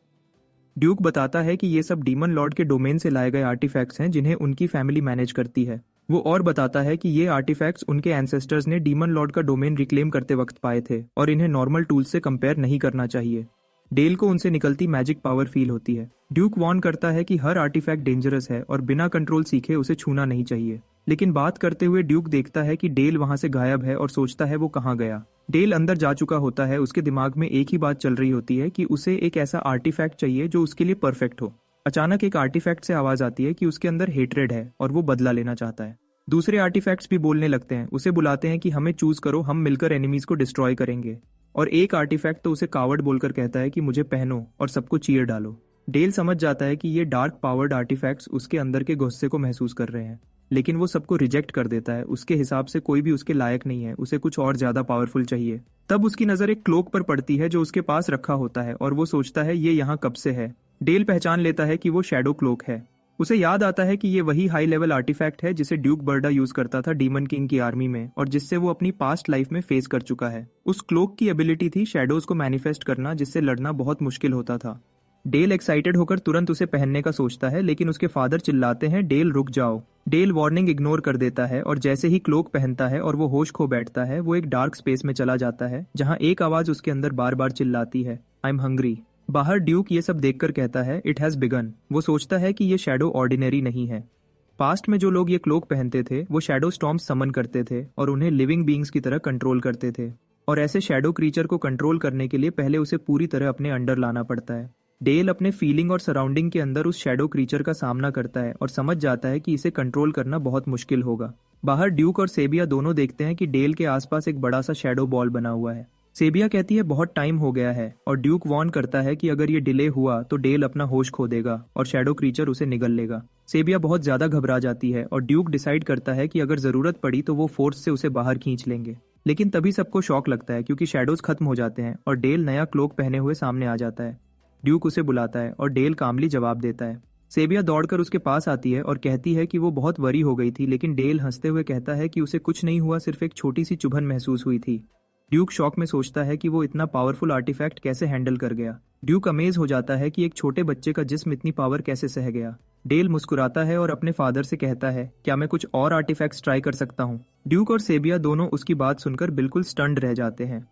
ड्यूक बताता है कि ये सब डीमन लॉर्ड के डोमेन से लाए गए आर्टिफैक्ट्स हैं जिन्हें उनकी फैमिली मैनेज करती है। वो और बताता है कि ये आर्टिफैक्ट्स उनके एंसेस्टर्स ने डीमन लॉर्ड का डोमेन रिक्लेम करते वक्त पाए थे और इन्हें नॉर्मल टूल्स से कंपेयर नहीं करना चाहिए। डेल को उनसे निकलती मैजिक पावर फील होती है। ड्यूक वॉर्न करता है कि हर आर्टिफैक्ट डेंजरस है और बिना कंट्रोल सीखे उसे छूना नहीं चाहिए, लेकिन बात करते हुए ड्यूक देखता है कि डेल वहां से गायब है और सोचता है वो कहाँ गया। डेल अंदर जा चुका होता है, उसके दिमाग में एक ही बात चल रही होती है कि उसे एक ऐसा आर्टिफैक्ट चाहिए जो उसके लिए परफेक्ट हो। अचानक एक आर्टिफैक्ट से आवाज आती है कि उसके अंदर हेट्रेड है और वो बदला लेना चाहता है। दूसरे आर्टिफैक्ट्स भी बोलने लगते हैं, उसे बुलाते हैं कि हमें चूज करो, हम मिलकर एनिमीज को डिस्ट्रॉय करेंगे। और एक आर्टिफैक्ट तो उसे कावर्ड बोलकर कहता है कि मुझे पहनो और सबको चीयर डालो। डेल समझ जाता है कि ये डार्क पावर्ड आर्टिफैक्ट्स उसके अंदर के गुस्से को महसूस कर रहे हैं, लेकिन वो सबको रिजेक्ट कर देता है। उसके हिसाब से कोई भी उसके लायक नहीं है, उसे कुछ और ज्यादा पावरफुल चाहिए। तब उसकी नजर एक क्लोक पर पड़ती है जो उसके पास रखा होता है और वो सोचता है ये यहाँ कब से है। डेल पहचान लेता है कि वो शैडो क्लोक है। उसे याद आता है कि ये वही हाई लेवल आर्टिफैक्ट है जिसे ड्यूक बर्डा यूज करता था डीमन किंग की आर्मी में और जिससे वो अपनी पास्ट लाइफ में फेस कर चुका है। उस क्लोक की एबिलिटी थी शैडोज को मैनिफेस्ट करना, जिससे लड़ना बहुत मुश्किल होता था। डेल एक्साइटेड होकर तुरंत उसे पहनने का सोचता है, लेकिन उसके फादर चिल्लाते हैं, डेल रुक जाओ। डेल वार्निंग इग्नोर कर देता है और जैसे ही क्लोक पहनता है और वो होश खो बैठता है, वो एक डार्क स्पेस में चला जाता है जहां एक आवाज उसके अंदर बार बार चिल्लाती है, आई एम हंग्री। बाहर ड्यूक ये सब देखकर कहता है, इट हैज बिगन। वो सोचता है कि ये शैडो ऑर्डिनरी नहीं है। पास्ट में जो लोग ये क्लोक पहनते थे वो शैडो स्टॉर्म्स समन करते थे और उन्हें लिविंग बीइंग्स की तरह कंट्रोल करते थे, और ऐसे शैडो क्रीचर को कंट्रोल करने के लिए पहले उसे पूरी तरह अपने अंडर लाना पड़ता है। डेल अपने फीलिंग और सराउंडिंग के अंदर उस शैडो क्रीचर का सामना करता है और समझ जाता है कि इसे कंट्रोल करना बहुत मुश्किल होगा। बाहर ड्यूक और सेबिया दोनों देखते हैं कि डेल के आसपास एक बड़ा सा शैडो बॉल बना हुआ है। सेबिया कहती है बहुत टाइम हो गया है और ड्यूक वार्न करता है कि अगर ये डिले हुआ तो डेल अपना होश खो देगा और शैडो क्रीचर उसे निगल लेगा। सेबिया बहुत ज्यादा घबरा जाती है और ड्यूक डिसाइड करता है कि अगर जरूरत पड़ी तो वो फोर्स से उसे बाहर खींच लेंगे। लेकिन तभी सबको शॉक लगता है क्योंकि शैडोज खत्म हो जाते हैं और डेल नया क्लोक पहने हुए सामने आ जाता है। ड्यूक उसे बुलाता है और डेल कामली जवाब देता है। सेबिया दौड़कर उसके पास आती है और कहती है कि वो बहुत वरी हो गई थी, लेकिन डेल हंसते हुए कहता है कि उसे कुछ नहीं हुआ, सिर्फ एक छोटी सी चुभन महसूस हुई थी। ड्यूक शॉक में सोचता है कि वो इतना पावरफुल आर्टिफैक्ट कैसे हैंडल कर गया। ड्यूक अमेज हो जाता है कि एक छोटे बच्चे का जिस्म इतनी पावर कैसे सह गया। डेल मुस्कुराता है और अपने फादर से कहता है, क्या मैं कुछ और आर्टिफैक्ट्स ट्राई कर सकता हूँ? ड्यूक और सेबिया दोनों उसकी बात सुनकर बिल्कुल स्टन्ड रह जाते हैं।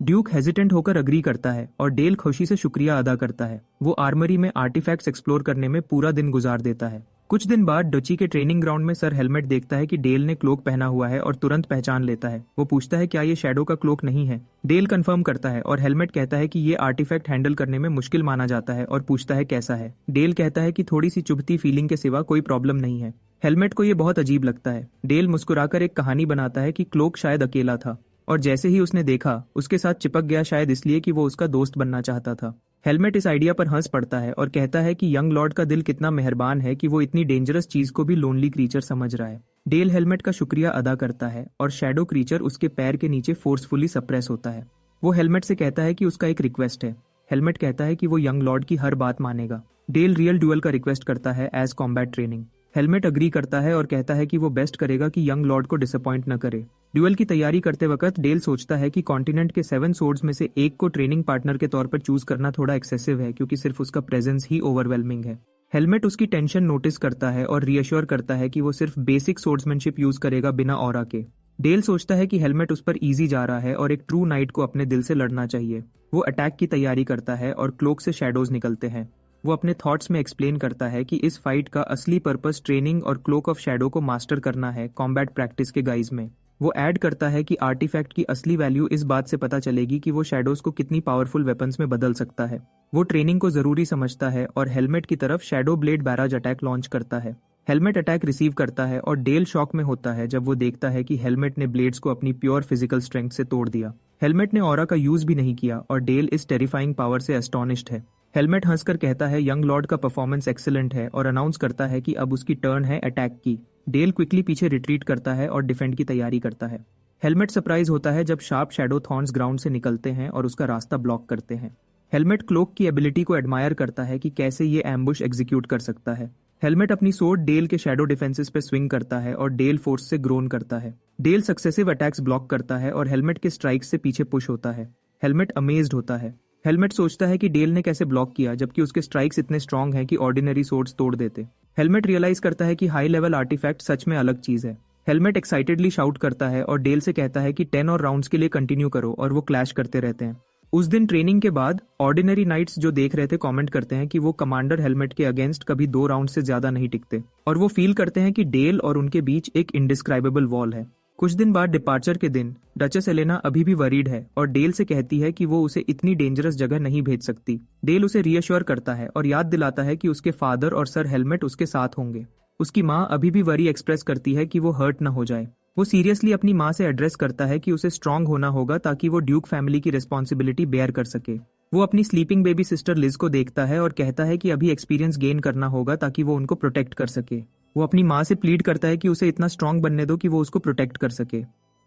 ड्यूक हेजिटेंट होकर अग्री करता है और डेल खुशी से शुक्रिया अदा करता है। वो आर्मरी में आर्टिफैक्ट्स एक्सप्लोर करने में पूरा दिन गुजार देता है। कुछ दिन बाद डची के ट्रेनिंग ग्राउंड में सर हेलमेट देखता है कि डेल ने क्लोक पहना हुआ है और तुरंत पहचान लेता है। वो पूछता है क्या ये शैडो का क्लोक नहीं है। डेल कंफर्म करता है और हेलमेट कहता है कि ये आर्टिफैक्ट हैंडल करने में मुश्किल माना जाता है और पूछता है कैसा है। डेल कहता है कि थोड़ी सी चुभती फीलिंग के सिवा कोई प्रॉब्लम नहीं है। हेलमेट को ये बहुत अजीब लगता है। डेल मुस्कुराकर एक कहानी बनाता है कि क्लोक शायद अकेला था और जैसे ही उसने देखा उसके साथ चिपक गया, शायद इसलिए कि वो उसका दोस्त बनना चाहता था। हेलमेट इस आइडिया पर हंस पड़ता है और कहता है कि यंग लॉर्ड का दिल कितना मेहरबान है कि वो इतनी डेंजरस चीज को भी लोनली क्रीचर समझ रहा है। डेल हेलमेट का शुक्रिया अदा करता है और शैडो क्रीचर उसके पैर के नीचे फोर्सफुली सप्रेस होता है। वो हेलमेट से कहता है कि उसका एक रिक्वेस्ट है। हेलमेट कहता है कि वो यंग लॉर्ड की हर बात मानेगा। डेल रियल ड्यूअल का रिक्वेस्ट करता है as combat training. Helmut agree करता है और कहता है कि वो बेस्ट करेगा कि यंग लॉर्ड को डिसअपॉइंट न करे। ड्यूअल की तैयारी करते वक्त डेल सोचता है कि कॉन्टिनेंट के 7 सोर्ड्स में से एक को ट्रेनिंग पार्टनर के तौर पर चूज करना थोड़ा एक्सेसिव है, क्योंकि सिर्फ उसका प्रेजेंस ही ओवरवेलमिंग है। हेलमेट उसकी टेंशन नोटिस करता है और रीअश्योर करता है कि वो सिर्फ बेसिक सोर्ड्समैनशिप यूज करेगा बिना ऑरा के। डेल सोचता है कि हेलमेट उस पर इजी जा रहा है और एक ट्रू नाइट को अपने दिल से लड़ना चाहिए। वो अटैक की तैयारी करता है और क्लोक से शैडोज निकलते हैं। वो अपने थॉट्स में एक्सप्लेन करता है कि इस फाइट का असली पर्पस ट्रेनिंग और क्लोक ऑफ शैडो को मास्टर करना है कॉम्बैट प्रैक्टिस के गाइज में। वो ऐड करता है कि आर्टिफैक्ट की असली वैल्यू इस बात से पता चलेगी कि वो शैडोज को कितनी पावरफुल वेपन्स में बदल सकता है। वो ट्रेनिंग को जरूरी समझता है और हेलमेट की तरफ shadow blade barrage attack launch करता है। हेलमेट अटैक रिसीव करता है और डेल शॉक में होता है जब वो देखता है कि हेलमेट ने ब्लेड्स को अपनी प्योर फिजिकल स्ट्रेंथ से तोड़ दिया। हेलमेट ने ऑरा का यूज भी नहीं किया और डेल इस टेरिफाइंग पावर से एस्टोनिश्ड है। हेलमेट हंसकर कहता है यंग लॉर्ड का परफॉर्मेंस एक्सीलेंट है और अनाउंस करता है कि अब उसकी टर्न है अटैक की। डेल क्विकली पीछे रिट्रीट करता है और डिफेंड की तैयारी करता है। हेलमेट सरप्राइज होता है जब शार्प शैडो थॉर्न्स ग्राउंड से निकलते हैं और उसका रास्ता ब्लॉक करते हैं। हेलमेट क्लोक की एबिलिटी को एडमायर करता है कि कैसे ये एम्बुश एग्जीक्यूट कर सकता है। हेलमेट अपनी सोर्ड डेल के शैडो डिफेंसेस पे स्विंग करता है और डेल फोर्स से ग्रोन करता है। डेल सक्सेसिव अटैक्स ब्लॉक करता है और हेलमेट के स्ट्राइक्स से पीछे पुश होता है। हेलमेट अमेज्ड होता है। हेलमेट सोचता है कि डेल ने कैसे ब्लॉक किया जबकि उसके स्ट्राइक्स इतने स्ट्रांग हैं कि ऑर्डिनरी सोर्ड्स तोड़ देते। हेलमेट रियलाइज करता है कि हाई लेवल आर्टिफैक्ट सच में अलग चीज है। हेलमेट एक्साइटेडली शाउट करता है और डेल से कहता है कि 10 और राउंड्स के लिए कंटिन्यू करो, और वो क्लैश करते रहते हैं। उस दिन ट्रेनिंग के बाद ऑर्डिनरी नाइट्स जो देख रहे थे कमेंट करते हैं कि वो कमांडर हेलमेट के अगेंस्ट कभी 2 राउंड से ज्यादा नहीं टिकते और वो फील करते हैं कि डेल और उनके बीच एक इंडिस्क्राइबेबल वॉल है। कुछ दिन बाद डिपार्चर के दिन डचेस एलेना अभी भी वरीड है और डेल से कहती है कि वो उसे इतनी डेंजरस जगह नहीं भेज सकती। डेल उसे रीअश्योर करता है और याद दिलाता है कि उसके फादर और सर हेलमेट उसके साथ होंगे। उसकी माँ अभी भी वरी एक्सप्रेस करती है कि वो हर्ट न हो जाए। वो सीरियसली अपनी माँ से एड्रेस करता है कि उसे स्ट्रांग होना होगा ताकि वो ड्यूक फैमिली की रिस्पॉन्सिबिलिटी बेयर कर सके। वो अपनी स्लीपिंग बेबी सिस्टर लिज को देखता है और कहता है कि अभी एक्सपीरियंस गेन करना होगा ताकि वो उनको प्रोटेक्ट कर सके। वो अपनी माँ से प्लीड करता है कि उसे इतना स्ट्रांग बनने दो कि वो उसको प्रोटेक्ट कर सके।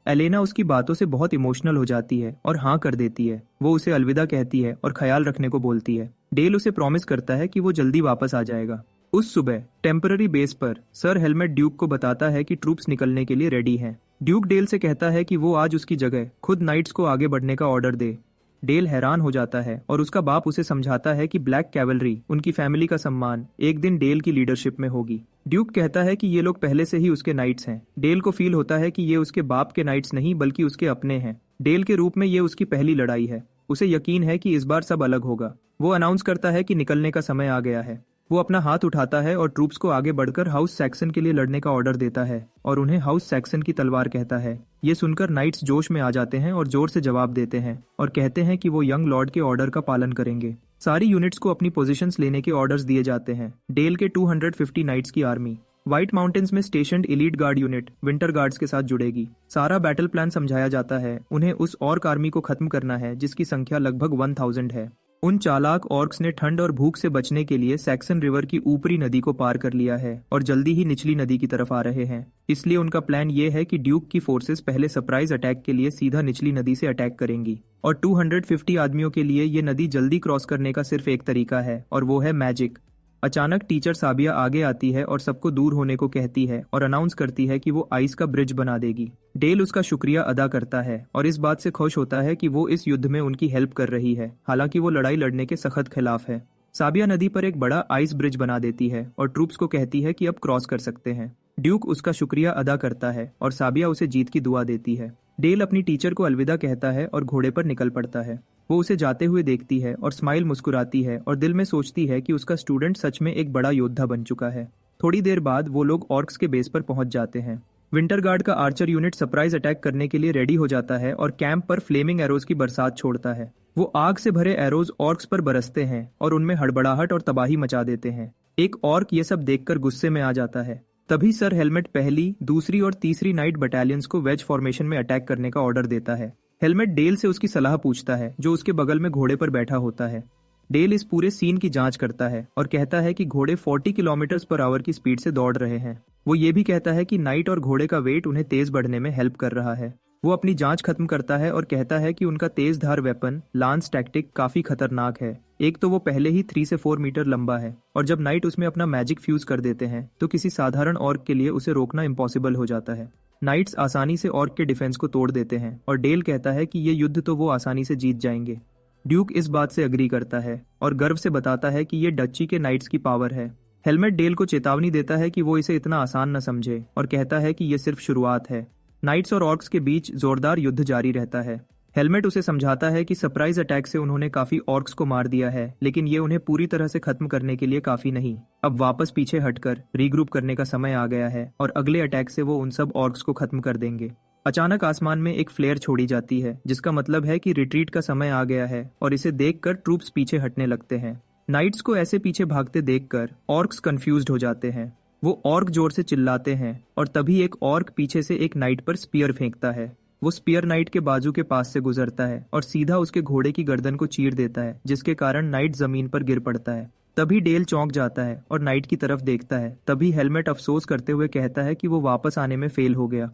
एलेना उसकी बातों से बहुत इमोशनल हो जाती है और हाँ कर देती है। वो उसे अलविदा कहती है और ख्याल रखने को बोलती है। डेल उसे प्रॉमिस करता है कि वो जल्दी वापस आ जाएगा। उस सुबह टेम्पररी बेस पर सर हेलमेट ड्यूक को बताता है कि ट्रूप्स निकलने के लिए रेडी हैं। ड्यूक डेल से कहता है कि वो आज उसकी जगह खुद नाइट्स को आगे बढ़ने का ऑर्डर दे। डेल हैरान हो जाता है और उसका बाप उसे समझाता है कि ब्लैक कैवलरी, उनकी फैमिली का सम्मान, एक दिन डेल की लीडरशिप में होगी। ड्यूक कहता है कि ये लोग पहले से ही उसके नाइट्स हैं। डेल को फील होता है कि ये उसके बाप के नाइट्स नहीं बल्कि उसके अपने हैं। डेल के रूप में ये उसकी पहली लड़ाई है। उसे यकीन है कि इस बार सब अलग होगा। वो अनाउंस करता है कि निकलने का समय आ गया है। वो अपना हाथ उठाता है और ट्रूप्स को आगे बढ़कर हाउस सैक्सन के लिए लड़ने का ऑर्डर देता है और उन्हें हाउस सैक्सन की तलवार कहता है। ये सुनकर नाइट्स जोश में आ जाते हैं और जोर से जवाब देते हैं और कहते हैं कि वो यंग लॉर्ड के ऑर्डर का पालन करेंगे। सारी यूनिट्स को अपनी पोजीशंस लेने के ऑर्डर्स दिए जाते हैं। डेल के 250 नाइट्स की आर्मी व्हाइट माउंटेन्स में stationed elite guard unit winter guards के साथ जुड़ेगी। सारा बैटल प्लान समझाया जाता है। उन्हें उस ऑर्क आर्मी को खत्म करना है जिसकी संख्या लगभग 1000 है। उन चालाक ऑर्क्स ने ठंड और भूख से बचने के लिए सैक्सन रिवर की ऊपरी नदी को पार कर लिया है और जल्दी ही निचली नदी की तरफ आ रहे हैं। इसलिए उनका प्लान ये है कि ड्यूक की फोर्सेस पहले सरप्राइज अटैक के लिए सीधा निचली नदी से अटैक करेंगी और 250 आदमियों के लिए ये नदी जल्दी क्रॉस करने का सिर्फ एक तरीका है और वो है मैजिक। अचानक टीचर साबिया आगे आती है और सबको दूर होने को कहती है और अनाउंस करती है कि वो आइस का ब्रिज बना देगी। डेल उसका शुक्रिया अदा करता है और इस बात से खुश होता है कि वो इस युद्ध में उनकी हेल्प कर रही है, हालांकि वो लड़ाई लड़ने के सख्त खिलाफ है। साबिया नदी पर एक बड़ा आइस ब्रिज बना देती है और ट्रूप्स को कहती है कि अब क्रॉस कर सकते हैं। ड्यूक उसका शुक्रिया अदा करता है और साबिया उसे जीत की दुआ देती है। डेल अपनी टीचर को अलविदा कहता है और घोड़े पर निकल पड़ता है। वो उसे जाते हुए देखती है और स्माइल मुस्कुराती है और दिल में सोचती है कि उसका स्टूडेंट सच में एक बड़ा योद्धा बन चुका है। थोड़ी देर बाद वो लोग ऑर्क्स के बेस पर पहुंच जाते हैं। विंटर गार्ड का आर्चर यूनिट सरप्राइज अटैक करने के लिए रेडी हो जाता है और कैंप पर फ्लेमिंग एरोज की बरसात छोड़ता है। वो आग से भरे एरोज ऑर्क्स पर बरसते हैं और उनमें हड़बड़ाहट और तबाही मचा देते हैं। एक ऑर्क ये सब देखकर गुस्से में आ जाता है। तभी सर हेलमेट पहली, दूसरी और तीसरी नाइट बटालियंस को वेज फॉर्मेशन में अटैक करने का ऑर्डर देता है। हेलमेट डेल से उसकी सलाह पूछता है, जो उसके बगल में घोड़े पर बैठा होता है। डेल इस पूरे सीन की जांच करता है और कहता है कि घोड़े 40 किलोमीटर पर आवर की स्पीड से दौड़ रहे हैं। वो ये भी कहता है कि नाइट और घोड़े का वेट उन्हें तेज बढ़ने में हेल्प कर रहा है। वो अपनी जांच खत्म करता है और कहता है कि उनका तेज धार वेपन लांस टैक्टिक काफी खतरनाक है। एक तो वो पहले ही 3 से 4 मीटर लंबा है और जब नाइट उसमें अपना मैजिक फ्यूज कर देते हैं तो किसी साधारण ऑर्क के लिए उसे रोकना इम्पॉसिबल हो जाता है। नाइट्स आसानी से ऑर्क के डिफेंस को तोड़ देते हैं और डेल कहता है कि ये युद्ध तो वो आसानी से जीत जाएंगे। ड्यूक इस बात से अग्री करता है और गर्व से बताता है कि ये डच्ची के नाइट्स की पावर है। हेलमेट डेल को चेतावनी देता है कि वो इसे इतना आसान न समझे और कहता है कि ये सिर्फ शुरुआत है। नाइट्स और ऑर्क्स के बीच जोरदार युद्ध जारी रहता है। हेलमेट उसे समझाता है कि सरप्राइज अटैक से उन्होंने काफी ऑर्क्स को मार दिया है, लेकिन ये उन्हें पूरी तरह से खत्म करने के लिए काफी नहीं। अब वापस पीछे हटकर रीग्रुप करने का समय आ गया है और अगले अटैक से वो उन सब ऑर्क्स को खत्म कर देंगे। अचानक आसमान में एक फ्लेयर छोड़ी जाती है, जिसका मतलब है कि रिट्रीट का समय आ गया है और इसे देखकर ट्रूप्स पीछे हटने लगते हैं। नाइट्स को ऐसे पीछे भागते देखकर ऑर्क्स कंफ्यूज्ड हो जाते हैं। वो ऑर्क जोर से चिल्लाते हैं और तभी एक ऑर्क पीछे से एक नाइट पर स्पीयर फेंकता है। वो स्पीयर नाइट के बाजू के पास से गुजरता है और सीधा उसके घोड़े की गर्दन को चीर देता है, जिसके कारण नाइट जमीन पर गिर पड़ता है। तभी डेल चौंक जाता है और नाइट की तरफ देखता है। तभी हेलमेट अफसोस करते हुए कहता है कि वो वापस आने में फेल हो गया।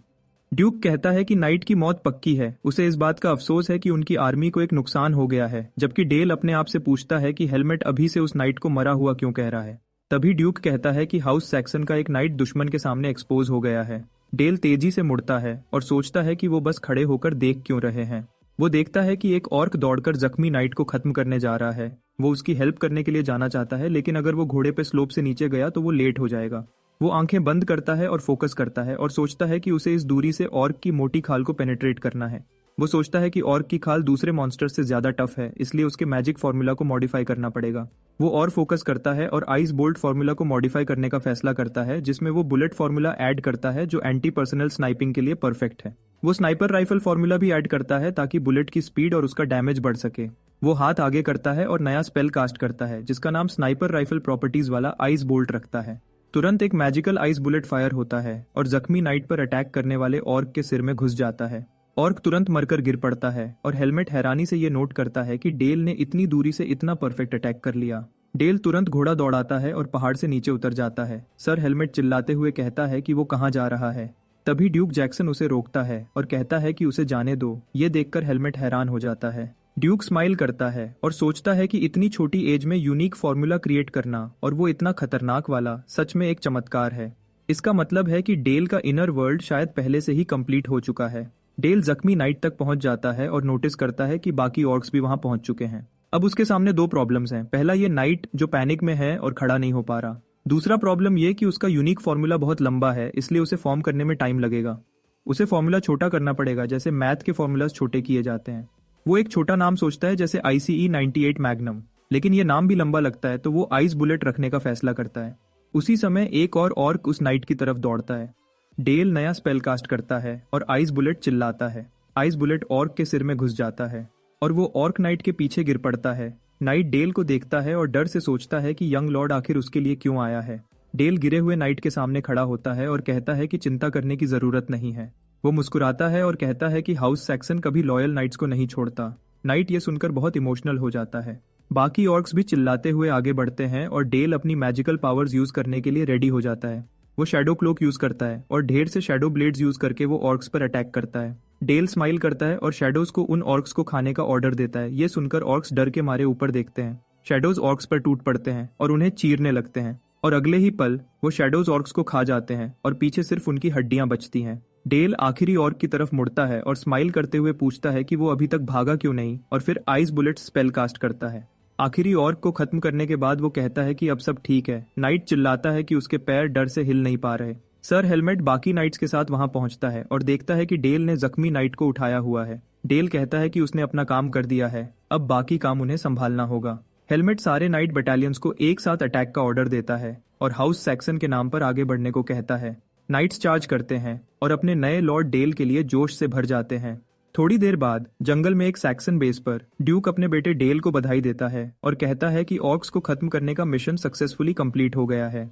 ड्यूक कहता है कि नाइट की मौत पक्की है। उसे इस बात का अफसोस है कि उनकी आर्मी को एक नुकसान हो गया है, जबकि डेल अपने आप से पूछता है कि हेलमेट अभी से उस नाइट को मरा हुआ क्यों कह रहा है। तभी ड्यूक कहता है कि हाउस सैक्सन का एक नाइट दुश्मन के सामने एक्सपोज हो गया है। डेल तेजी से मुड़ता है और सोचता है कि वो बस खड़े होकर देख क्यों रहे हैं। वो देखता है कि एक ऑर्क दौड़कर जख्मी नाइट को खत्म करने जा रहा है। वो उसकी हेल्प करने के लिए जाना चाहता है, लेकिन अगर वो घोड़े पे स्लोप से नीचे गया तो वो लेट हो जाएगा। वो आंखें बंद करता है और फोकस करता है और सोचता है कि उसे इस दूरी से ऑर्क की मोटी खाल को पेनिट्रेट करना है। वो सोचता है कि ऑर्क की खाल दूसरे मॉन्स्टर से ज्यादा टफ है, इसलिए उसके मैजिक फॉर्मूला को मॉडिफाई करना पड़ेगा। वो और फोकस करता है और आइस बोल्ट फॉर्मूला को मॉडिफाई करने का फैसला करता है, जिसमें वो बुलेट फॉर्मूला ऐड करता है जो एंटी पर्सनल स्नाइपिंग के लिए परफेक्ट है। वो स्नाइपर राइफल फॉर्मूला भी ऐड करता है ताकि बुलेट की स्पीड और उसका डैमेज बढ़ सके। वो हाथ आगे करता है और नया स्पेल कास्ट करता है, जिसका नाम स्नाइपर राइफल प्रॉपर्टीज वाला आइस बोल्ट रखता है। तुरंत एक मैजिकल आइस बुलेट फायर होता है और जख्मी नाइट पर अटैक करने वाले ऑर्क के सिर में घुस जाता है। ऑर्क तुरंत मरकर गिर पड़ता है और हेलमेट हैरानी से ये नोट करता है कि डेल ने इतनी दूरी से इतना परफेक्ट अटैक कर लिया। डेल तुरंत घोड़ा दौड़ाता है और पहाड़ से नीचे उतर जाता है। सर हेलमेट चिल्लाते हुए कहता है कि वो कहाँ जा रहा है। तभी ड्यूक जैक्सन उसे रोकता है और कहता है कि उसे जाने दो। ये देखकर हेलमेट हैरान हो जाता है। ड्यूक स्माइल करता है और सोचता है कि इतनी छोटी एज में यूनिक फॉर्मूला क्रिएट करना, और वो इतना खतरनाक वाला, सच में एक चमत्कार है। इसका मतलब है कि डेल का इनर वर्ल्ड शायद पहले से ही कंप्लीट हो चुका है। डेल जख्मी नाइट तक पहुंच जाता है और नोटिस करता है कि बाकी ऑर्क्स भी वहां पहुंच चुके हैं। अब उसके सामने दो प्रॉब्लम्स हैं। पहला, ये नाइट जो पैनिक में है और खड़ा नहीं हो पा रहा। दूसरा प्रॉब्लम ये कि उसका यूनिक फॉर्मूला बहुत लंबा है, इसलिए उसे फॉर्म करने में टाइम लगेगा। उसे फॉर्मूला छोटा करना पड़ेगा, जैसे मैथ के फॉर्मूलाज छोटे किए जाते हैं। वो एक छोटा नाम सोचता है, जैसे ICE 98 मैग्नम, लेकिन ये नाम भी लंबा लगता है, तो वो आइस बुलेट रखने का फैसला करता है। उसी समय एक और ऑर्क उस नाइट की तरफ दौड़ता है। डेल नया स्पेल कास्ट करता है और आइस बुलेट चिल्लाता है। आइस बुलेट ऑर्क के सिर में घुस जाता है और वो ऑर्क नाइट के पीछे गिर पड़ता है। नाइट डेल को देखता है और डर से सोचता है कि यंग लॉर्ड आखिर उसके लिए क्यों आया है। डेल गिरे हुए नाइट के सामने खड़ा होता है और कहता है कि चिंता करने की जरूरत नहीं है। वो मुस्कुराता है और कहता है कि हाउस सैक्सन कभी लॉयल नाइट्स को नहीं छोड़ता। नाइट ये सुनकर बहुत इमोशनल हो जाता है। बाकी ऑर्क्स भी चिल्लाते हुए आगे बढ़ते हैं और डेल अपनी मैजिकल पावर्स यूज करने के लिए रेडी हो जाता है। वो शैडो क्लोक यूज करता है और ढेर से शैडो ब्लेड्स यूज करके वो ऑर्क्स पर अटैक करता है। डेल स्माइल करता है और शैडोज को उन ऑर्क्स को खाने का ऑर्डर देता है। ये सुनकर ऑर्क्स डर के मारे ऊपर देखते हैं। शैडोज ऑर्क्स पर टूट पड़ते हैं और उन्हें चीरने लगते हैं, और अगले ही पल वो शैडोज ऑर्क्स को खा जाते हैं और पीछे सिर्फ उनकी हड्डियां बचती हैं। डेल आखिरी ऑर्क की तरफ मुड़ता है और स्माइल करते हुए पूछता है कि वो अभी तक भागा क्यों नहीं, और फिर आइस बुलेट स्पेल कास्ट करता है। आखिरी ऑर्क को खत्म करने के बाद वो कहता है कि अब सब ठीक है। नाइट चिल्लाता है कि उसके पैर डर से हिल नहीं पा रहे। सर हेलमेट बाकी नाइट्स के साथ वहां पहुंचता है और देखता है कि डेल ने जख्मी नाइट को उठाया हुआ है। डेल कहता है कि उसने अपना काम कर दिया है, अब बाकी काम उन्हें संभालना होगा। हेलमेट सारे नाइट बटालियंस को एक साथ अटैक का ऑर्डर देता है और हाउस सैक्सन के नाम पर आगे बढ़ने को कहता है। नाइट्स चार्ज करते हैं और अपने नए लॉर्ड डेल के लिए जोश से भर जाते हैं। थोड़ी देर बाद जंगल में एक सैक्सन बेस पर ड्यूक अपने बेटे डेल को बधाई देता है और कहता है कि ऑर्क्स को खत्म करने का मिशन सक्सेसफुली कंप्लीट हो गया है।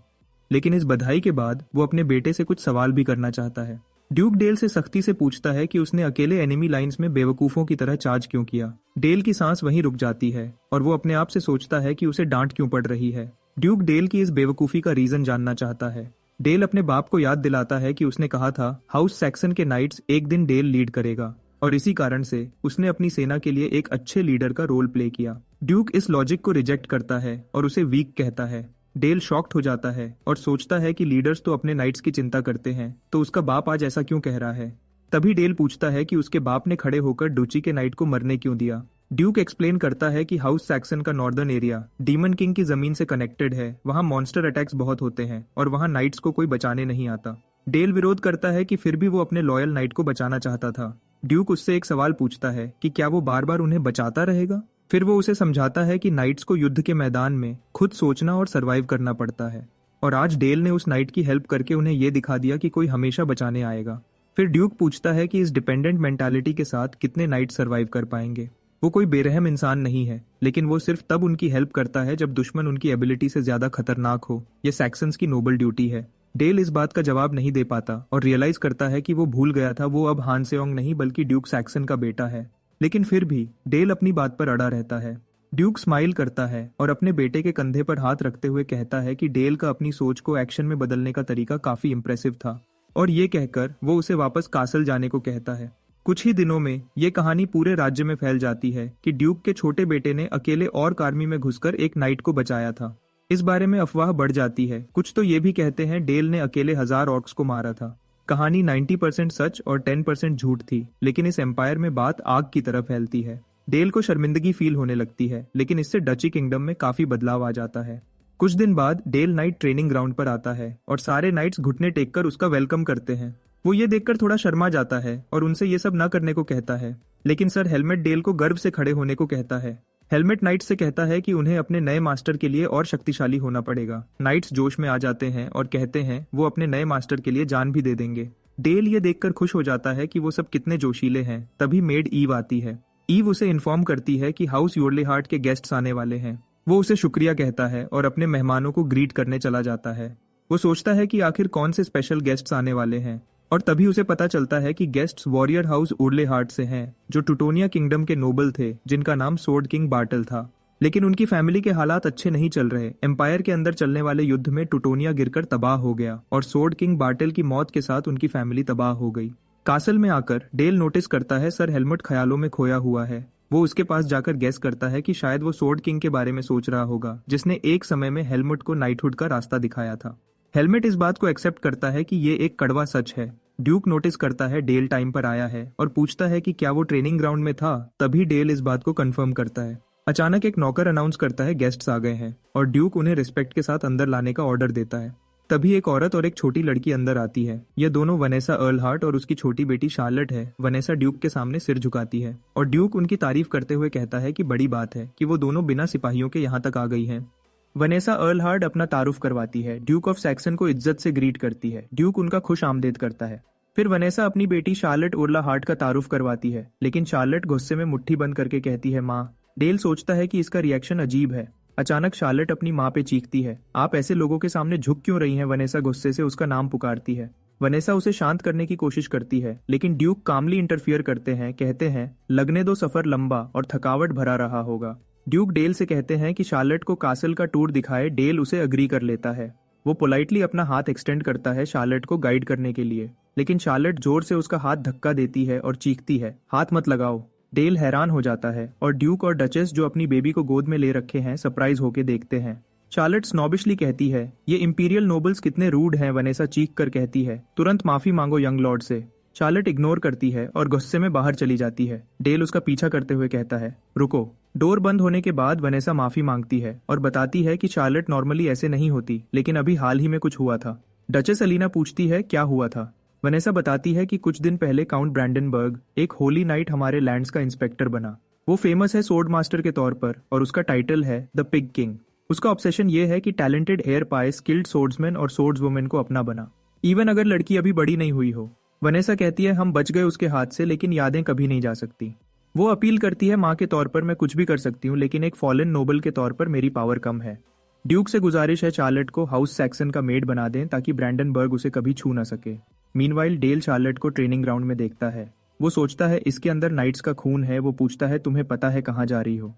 लेकिन इस बधाई के बाद वो अपने बेटे से कुछ सवाल भी करना चाहता है। ड्यूक डेल से सख्ती से पूछता है कि उसने अकेले एनिमी लाइंस में बेवकूफों की तरह चार्ज क्यों किया। डेल की सांस वहीं रुक जाती है और वो अपने आप से सोचता है कि उसे डांट क्यों पड़ रही है। ड्यूक डेल की इस बेवकूफी का रीजन जानना चाहता है। डेल अपने बाप को याद दिलाता है कि उसने कहा था हाउस सैक्सन के नाइट्स एक दिन डेल लीड करेगा और इसी कारण से उसने अपनी सेना के लिए एक अच्छे लीडर का रोल प्ले किया। ड्यूक इस लॉजिक को रिजेक्ट करता है और उसे वीक कहता है। डेल शॉक्ड हो जाता है और सोचता है कि लीडर्स तो अपने नाइट्स की चिंता करते हैं, तो उसका बाप आज ऐसा क्यों कह रहा है। तभी डेल पूछता है कि उसके बाप ने खड़े होकर डुची के नाइट को मरने क्यों दिया। ड्यूक एक्सप्लेन करता है कि हाउस सैक्सन का नॉर्दर्न एरिया डीमन किंग की जमीन से कनेक्टेड है, वहां मॉन्स्टर अटैक्स बहुत होते हैं और वहां नाइट्स को कोई बचाने नहीं आता। डेल विरोध करता है कि फिर भी वो अपने लॉयल नाइट को बचाना चाहता था। ड्यूक उससे एक सवाल पूछता है कि क्या वो बार बार उन्हें बचाता रहेगा। फिर वो उसे समझाता है कि नाइट्स को युद्ध के मैदान में खुद सोचना और सरवाइव करना पड़ता है और आज डेल ने उस नाइट की हेल्प करके उन्हें ये दिखा दिया कि कोई हमेशा बचाने आएगा। फिर ड्यूक पूछता है कि इस डिपेंडेंट मेंटालिटी के साथ कितने नाइट सरवाइव कर पाएंगे। वो कोई बेरहम इंसान नहीं है, लेकिन वो सिर्फ तब उनकी हेल्प करता है जब दुश्मन उनकी एबिलिटी से ज्यादा खतरनाक हो। ये सैक्सन्स की नोबल ड्यूटी है। डेल इस बात का जवाब नहीं दे पाता और रियलाइज करता है कि वो भूल गया था वो अब हान सेओंग नहीं बल्कि ड्यूक सैक्सन का बेटा है। लेकिन फिर भी डेल अपनी बात पर अड़ा रहता है। ड्यूक स्माइल करता है और अपने बेटे के कंधे पर हाथ रखते हुए कहता है कि डेल का अपनी सोच को एक्शन में बदलने का तरीका काफी इम्प्रेसिव था और ये कहकर वो उसे वापस कासल जाने को कहता है। कुछ ही दिनों में ये कहानी पूरे राज्य में फैल जाती है कि ड्यूक के छोटे बेटे ने अकेले ऑर्क आर्मी में घुसकर एक नाइट को बचाया था। इस बारे में अफवाह बढ़ जाती है। कुछ तो ये भी कहते हैं डेल ने अकेले 1000 ऑर्क्स को मारा था। कहानी 90% सच और 10% झूठ थी, लेकिन इस एम्पायर में बात आग की तरह फैलती है। डेल को शर्मिंदगी फील होने लगती है, लेकिन इससे डची किंगडम में काफी बदलाव आ जाता है। कुछ दिन बाद डेल नाइट ट्रेनिंग ग्राउंड पर आता है और सारे नाइट्स घुटने टेककर उसका वेलकम करते हैं। वो ये देखकर थोड़ा शर्मा जाता है और उनसे ये सब न करने को कहता है, लेकिन सर हेलमेट डेल को गर्व से खड़े होने को कहता है। हेलमेट नाइट्स से कहता है कि उन्हें अपने नए मास्टर के लिए और शक्तिशाली होना पड़ेगा। नाइट्स जोश में आ जाते हैं और कहते हैं वो अपने नए मास्टर के लिए जान भी दे देंगे। डेल ये देखकर खुश हो जाता है कि वो सब कितने जोशीले हैं। तभी मेड ईव आती है। ईव उसे इन्फॉर्म करती है कि हाउस योर्लेहार्ट के गेस्ट्स आने वाले हैं। वो उसे शुक्रिया कहता है और अपने मेहमानों को ग्रीट करने चला जाता है। वो सोचता है कि आखिर कौन से स्पेशल गेस्ट्स आने वाले हैं और तभी उसे पता चलता है कि गेस्ट्स वॉरियर हाउस ओर्लेहार्ट से हैं, जो टूटोनिया किंगडम के नोबल थे जिनका नाम सोर्ड किंग बार्टल था। लेकिन उनकी फैमिली के हालात अच्छे नहीं चल रहे। एम्पायर के अंदर चलने वाले युद्ध में टूटोनिया गिरकर तबाह हो गया और सोर्ड किंग बार्टल की मौत के साथ उनकी फैमिली तबाह हो गई। कासल में आकर डेल नोटिस करता है सर हेलमेट ख्यालों में खोया हुआ है। वो उसके पास जाकर गेस करता है कि शायद वो सोर्ड किंग के बारे में सोच रहा होगा, जिसने एक समय में हेलमेट को नाइटहुड का रास्ता दिखाया था। हेलमेट इस बात को एक्सेप्ट करता है कि ये एक कड़वा सच है। ड्यूक नोटिस करता है डेल टाइम पर आया है और पूछता है कि क्या वो ट्रेनिंग ग्राउंड में था। तभी डेल इस बात को कंफर्म करता है। अचानक एक नौकर अनाउंस करता है गेस्ट्स आ गए हैं और ड्यूक उन्हें रिस्पेक्ट के साथ अंदर लाने का ऑर्डर देता है। तभी एक औरत और एक छोटी लड़की अंदर आती है। ये दोनों वनेसा अर्लहार्ट और उसकी छोटी बेटी शार्लेट है। वनेसा ड्यूक के सामने सिर झुकाती है और ड्यूक उनकी तारीफ करते हुए कहता है कि बड़ी बात है कि वो दोनों बिना सिपाहियों के यहाँ तक आ गई हैं। वनेसा अर्लहार्ट अपना तारुफ करवाती है। ड्यूक ऑफ सैक्सन को इज्जत से ग्रीट करती है। ड्यूक उनका खुश आमदेद करता है। फिर वनेसा अपनी बेटी शार्लेट ओर्लाहार्ट का तारुफ करवाती है, लेकिन शार्लेट गुस्से में मुट्ठी बंद करके कहती है माँ। डेल सोचता है कि इसका रिएक्शन अजीब है। अचानक शार्लेट अपनी माँ पे चीखती है, आप ऐसे लोगों के सामने झुक क्यों रही हैं? वनेसा गुस्से से उसका नाम पुकारती है। वनेसा उसे शांत करने की कोशिश करती है, लेकिन ड्यूक कामली इंटरफियर करते हैं। कहते हैं लगने दो, सफर लंबा और थकावट भरा रहा होगा। ड्यूक डेल से कहते हैं कि शार्लेट को कासल का टूर दिखाए। डेल उसे अग्री कर लेता है। वो पोलाइटली अपना हाथ एक्सटेंड करता है शार्लेट को गाइड करने के लिए, लेकिन शार्लेट जोर से उसका हाथ धक्का देती है और चीखती है, हाथ मत लगाओ। डेल हैरान हो जाता है और ड्यूक और डचेस जो अपनी बेबी को गोद में ले रखे हैं सरप्राइज होके देखते हैं। शार्लेट स्नॉबिशली कहती है, ये इंपीरियल नोबल्स कितने रूड हैं। वनेसा चीख कर कहती है, तुरंत माफी मांगो यंग लॉर्ड से। शार्लेट इग्नोर करती है और गुस्से में बाहर चली जाती है। डेल उसका पीछा करते हुए कहता है, रुको। डोर बंद होने के बाद वनेसा माफी मांगती है और बताती है कि शार्लेट नॉर्मली ऐसे नहीं होती, लेकिन अभी हाल ही में कुछ हुआ था। डचेस अलीना पूछती है क्या हुआ था। वनेसा बताती है कि कुछ दिन पहले काउंट ब्रैंडनबर्ग एक होली नाइट हमारे लैंड्स का इंस्पेक्टर बना। वो फेमस है सोर्ड मास्टर के तौर पर और उसका टाइटल है द पिग किंग। उसका ऑब्सेशन ये है कि टैलेंटेड हेयर पाए स्किल्ड सोर्ड्समैन और सोर्ड्स वुमेन को अपना बना, इवन अगर लड़की अभी बड़ी नहीं हुई हो। वनेसा कहती है हम बच गए उसके हाथ से, लेकिन यादें कभी नहीं जा सकती। वो अपील करती है माँ के तौर पर मैं कुछ भी कर सकती हूँ, लेकिन एक फॉलन नोबल के तौर पर मेरी पावर कम है। ड्यूक से गुजारिश है चार्लेट को हाउस सैक्सन का मेड बना दें ताकि ब्रैंडनबर्ग उसे कभी छू ना सके। मीनवाइल डेल चार्लेट को ट्रेनिंग ग्राउंड में देखता है। वो सोचता है इसके अंदर नाइट्स का खून है। वो पूछता है तुम्हें पता है कहाँ जा रही हो।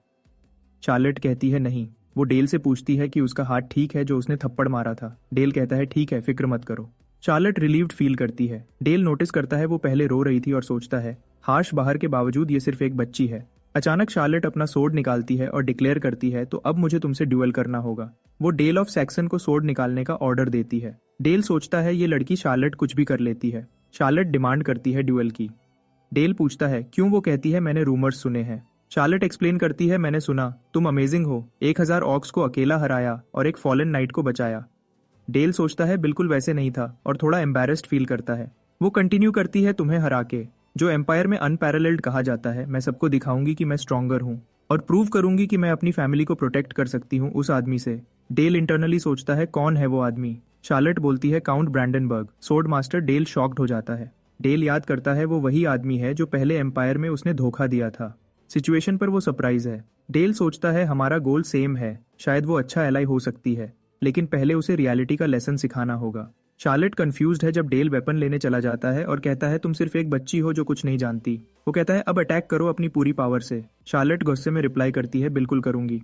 चार्लेट कहती है नहीं। वो डेल से पूछती है कि उसका हाथ ठीक है जो उसने थप्पड़ मारा था। डेल कहता है ठीक है, फिक्र मत करो। चार्लेट रिलीव्ड फील करती है। डेल नोटिस करता है वो पहले रो रही थी और सोचता है हाश बाहर के बावजूद ये सिर्फ एक बच्ची है। अचानक चार्लेट अपना सोर्ड निकालती है और डिक्लेयर करती है तो अब मुझे तुमसे ड्यूअल करना होगा। वो डेल ऑफ सैक्सन को सोर्ड निकालने का ऑर्डर देती है। डेल सोचता है ये लड़की शार्लेट कुछ भी कर लेती है। शार्लेट डिमांड करती है ड्यूअल की। डेल पूछता है क्यों। वो कहती है मैंने रूमर्स सुने हैं। शार्लेट एक्सप्लेन करती है मैंने सुना तुम अमेजिंग हो, 1000 ऑक्स को अकेला हराया और एक फॉलन नाइट को बचाया। डेल सोचता है बिल्कुल वैसे नहीं था और थोड़ा एम्बैरेस्ड फील करता है। वो कंटिन्यू करती है तुम्हें हरा के, जो एम्पायर में अनपैरेलल्ड कहा जाता है, मैं सबको दिखाऊंगी कि मैं स्ट्रॉन्गर हूँ और प्रूव करूंगी कि मैं अपनी फैमिली को प्रोटेक्ट कर सकती हूँ उस आदमी से। डेल इंटरनली सोचता है कौन है वो आदमी। शार्लेट बोलती है Count Brandenburg. Sword master Dale shocked हो जाता है। डेल याद करता है वो वही आदमी है जो पहले एम्पायर में उसने धोखा दिया था। सिचुएशन पर वो सरप्राइज है। डेल सोचता है हमारा गोल सेम है, शायद वो अच्छा एलाई हो सकती है, लेकिन पहले उसे रियलिटी का लेसन सिखाना होगा। शार्लेट कंफ्यूज्ड है जब डेल वेपन लेने चला जाता है और कहता है तुम सिर्फ एक बच्ची हो जो कुछ नहीं जानती। वो कहता है अब अटैक करो अपनी पूरी पावर से। शार्लेट गुस्से में रिप्लाई करती है बिल्कुल करूंगी।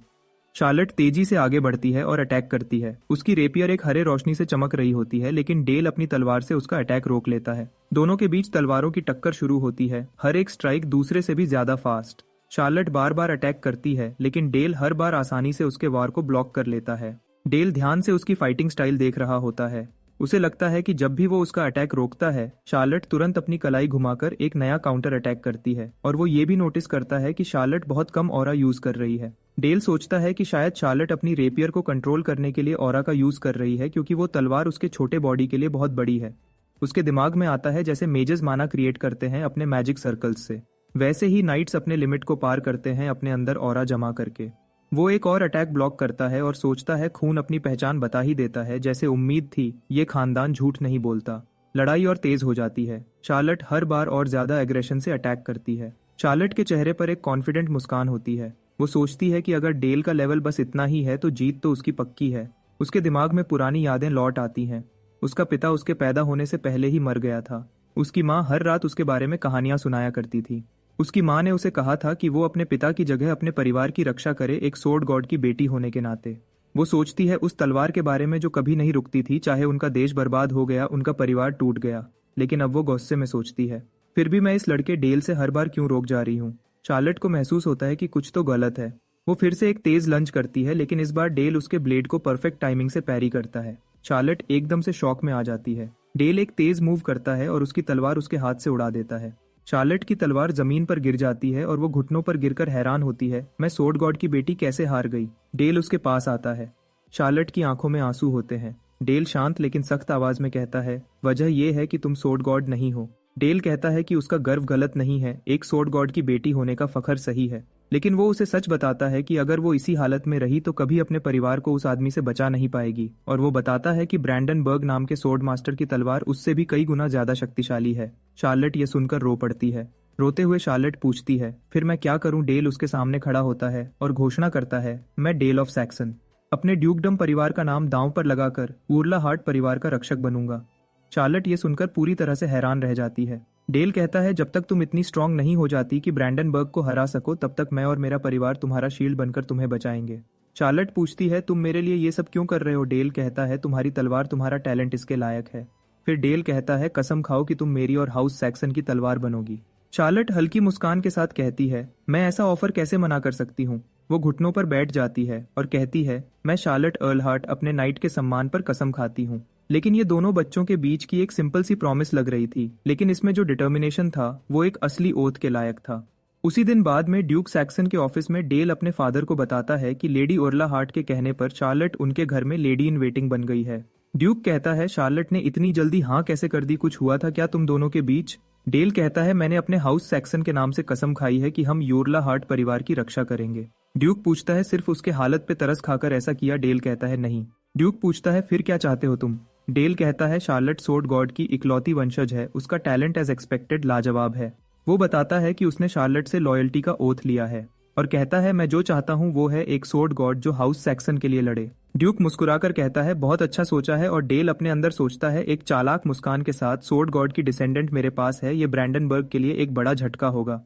शार्लेट तेजी से आगे बढ़ती है और अटैक करती है। उसकी रेपियर एक हरे रोशनी से चमक रही होती है, लेकिन डेल अपनी तलवार से उसका अटैक रोक लेता है। दोनों के बीच तलवारों की टक्कर शुरू होती है, हर एक स्ट्राइक दूसरे से भी ज्यादा फास्ट। शार्लेट बार बार अटैक करती है, लेकिन डेल हर बार आसानी से उसके वार को ब्लॉक कर लेता है। डेल ध्यान से उसकी फाइटिंग स्टाइल देख रहा होता है। उसे लगता है कि जब भी वो उसका अटैक रोकता है, शार्लेट तुरंत अपनी कलाई घुमाकर एक नया काउंटर अटैक करती है और वो ये भी नोटिस करता है कि शार्लेट बहुत कम ऑरा यूज कर रही है। डेल सोचता है कि शायद शार्लेट अपनी रेपियर को कंट्रोल करने के लिए ऑरा का यूज कर रही है, क्योंकि वो तलवार उसके छोटे बॉडी के लिए बहुत बड़ी है। उसके दिमाग में आता है जैसे मेजेस माना क्रिएट करते हैं अपने मैजिक सर्कल्स से, वैसे ही नाइट्स अपने लिमिट को पार करते हैं अपने अंदर ऑरा जमा करके। वो एक और अटैक ब्लॉक करता है और सोचता है खून अपनी पहचान बता ही देता है, जैसे उम्मीद थी ये खानदान झूठ नहीं बोलता। लड़ाई और तेज हो जाती है। शार्लेट हर बार और ज्यादा एग्रेशन से अटैक करती है। शार्लेट के चेहरे पर एक कॉन्फिडेंट मुस्कान होती है। वो सोचती है कि अगर डेल का लेवल बस इतना ही है तो जीत तो उसकी पक्की है। उसके दिमाग में पुरानी यादें लौट आती हैं। उसका पिता उसके पैदा होने से पहले ही मर गया था। उसकी माँ हर रात उसके बारे में कहानियां सुनाया करती थी। उसकी माँ ने उसे कहा था कि वो अपने पिता की जगह अपने परिवार की रक्षा करे, एक सोर्ड गॉड की बेटी होने के नाते। वो सोचती है उस तलवार के बारे में जो कभी नहीं रुकती थी, चाहे उनका देश बर्बाद हो गया, उनका परिवार टूट गया। लेकिन अब वो गुस्से में सोचती है फिर भी मैं इस लड़के डेल से हर बार क्यों रोक जा रही हूँ। शार्लेट को महसूस होता है कि कुछ तो गलत है। वो फिर से एक तेज लंच करती है, लेकिन इस बार डेल उसके ब्लेड को परफेक्ट टाइमिंग से पैरी करता है। शार्लेट एकदम से शॉक में आ जाती है। डेल एक तेज मूव करता है और उसकी तलवार उसके हाथ से उड़ा देता है। शार्लेट की तलवार जमीन पर गिर जाती है और वो घुटनों पर गिरकर हैरान होती है, मैं सोर्ड गॉड की बेटी कैसे हार गई। डेल उसके पास आता है। शार्लेट की आंखों में आंसू होते हैं। डेल शांत लेकिन सख्त आवाज में कहता है वजह यह है कि तुम सोर्ड गॉड नहीं हो। डेल कहता है कि उसका गर्व गलत नहीं है, एक सोर्ड गॉड की बेटी होने का फखर सही है, लेकिन वो उसे सच बताता है कि अगर वो इसी हालत में रही तो कभी अपने परिवार को उस आदमी से बचा नहीं पाएगी। और वो बताता है कि ब्रैंडनबर्ग नाम के सोर्ड मास्टर की तलवार उससे भी कई गुना ज्यादा शक्तिशाली है। शार्लेट ये सुनकर रो पड़ती है। रोते हुए शार्लेट पूछती है फिर मैं क्या करूं। डेल उसके सामने खड़ा होता है और घोषणा करता है मैं डेल ऑफ सैक्सन अपने ड्यूकडम परिवार का नाम दांव पर लगाकर उर्ला हार्ट परिवार का रक्षक बनूंगा। शार्लेट ये सुनकर पूरी तरह से हैरान रह जाती है। डेल कहता है जब तक तुम इतनी स्ट्रांग नहीं हो जाती कि ब्रैंडनबर्ग को हरा सको, तब तक मैं और मेरा परिवार तुम्हारा शील्ड बनकर तुम्हें बचाएंगे। शार्लेट पूछती है तुम मेरे लिए ये सब क्यों कर रहे हो। डेल कहता है तुम्हारी तलवार, तुम्हारा टैलेंट इसके लायक है। फिर डेल कहता है कसम खाओ कि तुम मेरी और हाउस सैक्सन की तलवार बनोगी। शार्लेट हल्की मुस्कान के साथ कहती है मैं ऐसा ऑफर कैसे मना कर सकती हूँ। वो घुटनों पर बैठ जाती है और कहती है मैं शार्लेट अर्लहार्ट अपने नाइट के सम्मान पर कसम खाती हूँ। लेकिन ये दोनों बच्चों के बीच की एक सिंपल सी प्रॉमिस लग रही थी, लेकिन इसमें जो डिटर्मिनेशन था वो एक असली ओथ के लायक था। उसी दिन बाद में ड्यूक सैक्सन के ऑफिस में डेल अपने फादर को बताता है कि लेडी ओर्ला हार्ट के कहने पर शार्लेट उनके घर में लेडी इन वेटिंग बन गई है। ड्यूक कहता है, शार्लेट ने इतनी जल्दी हाँ कैसे कर दी, कुछ हुआ था क्या तुम दोनों के बीच? डेल कहता है, मैंने अपने हाउस सैक्सन के नाम से कसम खाई है कि हम योरला हार्ट परिवार की रक्षा करेंगे। ड्यूक पूछता है, सिर्फ उसके हालत पे तरस खाकर ऐसा किया? डेल कहता है, नहीं। ड्यूक पूछता है, फिर क्या चाहते हो तुम? डेल कहता है, शार्लेट स्वॉर्ड गॉड की इकलौती वंशज है, उसका टैलेंट एज एक्सपेक्टेड लाजवाब है। वो बताता है कि उसने शार्लेट से लॉयल्टी का ओथ लिया है और कहता है, मैं जो चाहता हूँ वो है एक स्वॉर्ड गॉड जो हाउस सैक्सन के लिए लड़े। ड्यूक मुस्कुराकर कहता है, बहुत अच्छा सोचा है। और डेल अपने अंदर सोचता है, एक चालाक मुस्कान के साथ, स्वॉर्ड गॉड की डिसेंडेंट मेरे पास है, ये ब्रैंडनबर्ग के लिए एक बड़ा झटका होगा।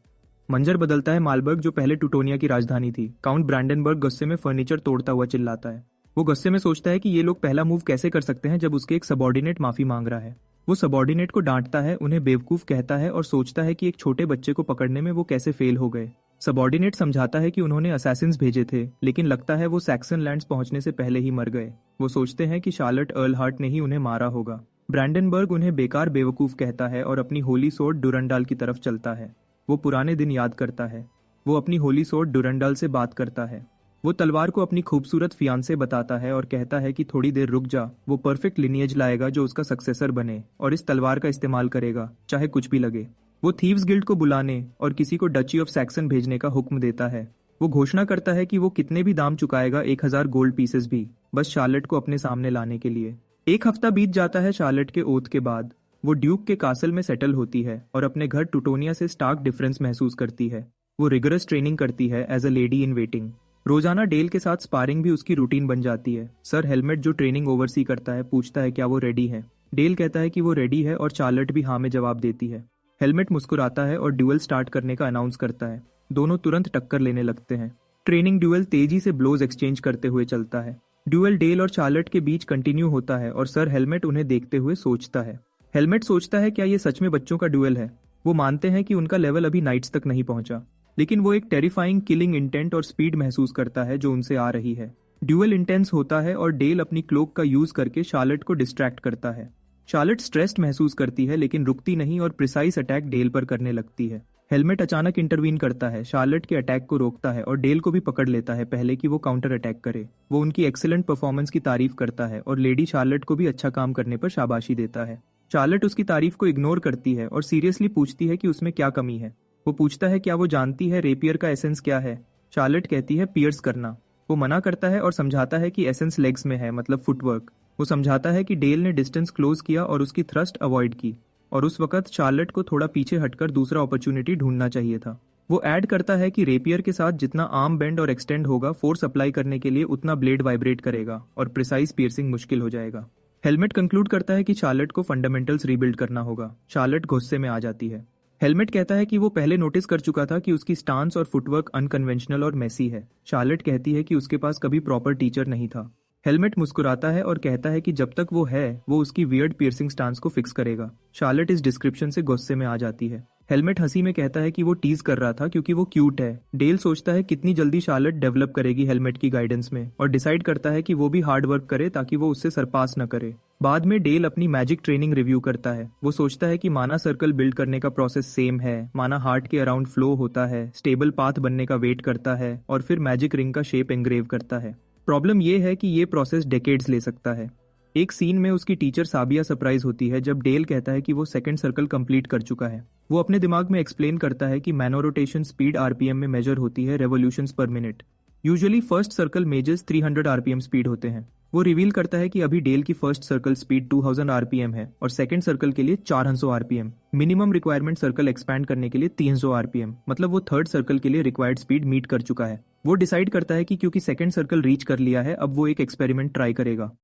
मंजर बदलता है मालबर्ग, जो पहले टूटोनिया की राजधानी थी। काउंट ब्रैंडनबर्ग गुस्से में फर्नीचर तोड़ता हुआ चिल्लाता है। वो गुस्से में सोचता है कि ये लोग पहला मूव कैसे कर सकते हैं जब उसके एक सबॉर्डिनेट माफी मांग रहा है। वो सबॉर्डिनेट को डांटता है, उन्हें बेवकूफ कहता है और सोचता है कि एक छोटे बच्चे को पकड़ने में वो कैसे फेल हो गए। सबॉर्डिनेट समझाता है कि उन्होंने असैसिन्स भेजे थे, लेकिन लगता है वो सैक्सन लैंड्स पहुंचने से पहले ही मर गए। वो सोचते हैं कि शार्लेट अर्लहार्ट ने ही उन्हें मारा होगा। ब्रैंडनबर्ग उन्हें बेकार बेवकूफ कहता है और अपनी होली सोर्ड डुरंडाल की तरफ चलता है। वो पुराने दिन याद करता है। वो अपनी होली सोर्ड डुरंडाल से बात करता है। वो तलवार को अपनी खूबसूरत फियांसे बताता है और कहता है कि थोड़ी देर रुक जा, वो परफेक्ट लिनिएज लाएगा जो उसका सक्सेसर बने और इस तलवार का इस्तेमाल करेगा, चाहे कुछ भी लगे। वो थीव्स गिल्ड को बुलाने और किसी को डची ऑफ सैक्सन भेजने का हुक्म देता है। वो घोषणा करता है कि वो कितने भी दाम चुकाएगा, 1000 गोल्ड पीसेस भी, बस शार्लेट को अपने सामने लाने के लिए। एक हफ्ता बीत जाता है शार्लेट के ओथ के बाद। वो ड्यूक के कासल में सेटल होती है और अपने घर टूटोनिया से स्टार्क डिफरेंस महसूस करती है। वो रिगरस ट्रेनिंग करती है as a lady in waiting. रोजाना डेल के साथ स्पारिंग भी उसकी रूटीन बन जाती है। सर हेलमेट, जो ट्रेनिंग ओवरसी करता है, पूछता है क्या वो रेडी है। डेल कहता है कि वो रेडी है और शार्लेट भी हाँ में जवाब देती है। हेलमेट मुस्कुराता है और ड्यूअल स्टार्ट करने का अनाउंस करता है। दोनों तुरंत टक्कर लेने लगते हैं। ट्रेनिंग ड्यूअल तेजी से ब्लोज एक्सचेंज करते हुए चलता है। ड्यूअल डेल और शार्लेट के बीच कंटिन्यू होता है और सर हेलमेट उन्हें देखते हुए सोचता है। हेलमेट सोचता है, क्या ये सच में बच्चों का ड्यूअल है? वो मानते हैं कि उनका लेवल अभी नाइट्स तक नहीं पहुंचा, लेकिन वो एक टेरिफाइंग किलिंग इंटेंट और स्पीड महसूस करता है जो उनसे आ रही है। ड्यूअल इंटेंस होता है और डेल अपनी क्लोक का यूज करके शार्लेट को डिस्ट्रैक्ट करता है। शार्लेट स्ट्रेस्ड महसूस करती है लेकिन रुकती नहीं और प्रिसाइज अटैक डेल पर करने लगती है। हेलमेट अचानक इंटरवीन करता है, शार्लेट के अटैक को रोकता है और डेल को भी पकड़ लेता है पहले कि वो काउंटर अटैक करे। वो उनकी एक्सीलेंट परफॉर्मेंस की तारीफ करता है और लेडी शार्लेट को भी अच्छा काम करने पर शाबाशी देता है। शार्लेट उसकी तारीफ को इग्नोर करती है और सीरियसली पूछती है कि उसमें क्या कमी है। वो पूछता है, क्या वो जानती है रेपियर का एसेंस क्या है? शार्लेट कहती है, पियर्स करना। वो मना करता है और समझाता है कि एसेंस लेग्स में है, मतलब फुटवर्क। वो समझाता है कि डेल ने डिस्टेंस क्लोज किया और उसकी थ्रस्ट अवॉइड की और उस वक्त शार्लेट को थोड़ा पीछे हटकर दूसरा अपॉर्चुनिटी ढूंढना चाहिए था। वो ऐड करता है कि रेपियर के साथ जितना आर्म बेंड और एक्सटेंड होगा, फोर्स अप्लाई करने के लिए उतना ब्लेड वाइब्रेट करेगा और प्रिसाइज पियर्सिंग मुश्किल हो जाएगा। हेलमेट कंक्लूड करता है कि शार्लेट को फंडामेंटल्स रीबिल्ड करना होगा। शार्लेट गुस्से में आ जाती है। हेलमेट कहता है कि वो पहले नोटिस कर चुका था कि उसकी स्टांस और फुटवर्क अनकन्वेंशनल और मेसी है। शार्लेट कहती है कि उसके पास कभी प्रॉपर टीचर नहीं था। हेलमेट मुस्कुराता है और कहता है कि जब तक वो है, वो उसकी वियर्ड पियर्सिंग स्टांस को फिक्स करेगा। शार्लेट इस डिस्क्रिप्शन से गुस्से में आ जाती है। हेलमेट हंसी में कहता है कि वो टीज कर रहा था क्योंकि वो क्यूट है। डेल सोचता है कितनी जल्दी शार्लेट डेवलप करेगी हेलमेट की गाइडेंस में और डिसाइड करता है कि वो भी हार्ड वर्क करे ताकि वो उससे सरपास न करे। बाद में डेल अपनी मैजिक ट्रेनिंग रिव्यू करता है। वो सोचता है कि माना सर्कल बिल्ड करने का प्रोसेस सेम है, माना हार्ट के अराउंड फ्लो होता है, स्टेबल पाथ बनने का वेट करता है और फिर मैजिक रिंग का शेप एंग्रेव करता है। प्रॉब्लम ये है कि ये प्रोसेस डेकेड्स ले सकता है। एक सीन में उसकी टीचर साबिया सरप्राइज होती है जब डेल कहता है कि वो सेकंड सर्कल कंप्लीट कर चुका है। वो अपने दिमाग में एक्सप्लेन करता है कि मैनो रोटेशन स्पीड आरपीएम में मेजर होती है रेवोल्यूशंस पर minute. Usually first circle measures 300 RPM speed होते हैं। वो रिवील करता है कि अभी डेल की फर्स्ट सर्कल स्पीड 2000 आरपीएम है और सेकंड सर्कल के लिए 400 RPM. Minimum requirement circle expand करने के लिए 300 आरपीएम, मतलब वो थर्ड सर्कल के लिए रिक्वायर्ड स्पीड मीट कर चुका है। वो डिसाइड करता है कि क्योंकि सेकंड सर्कल रीच कर लिया है, अब वो एक एक्सपेरिमेंट ट्राई करेगा।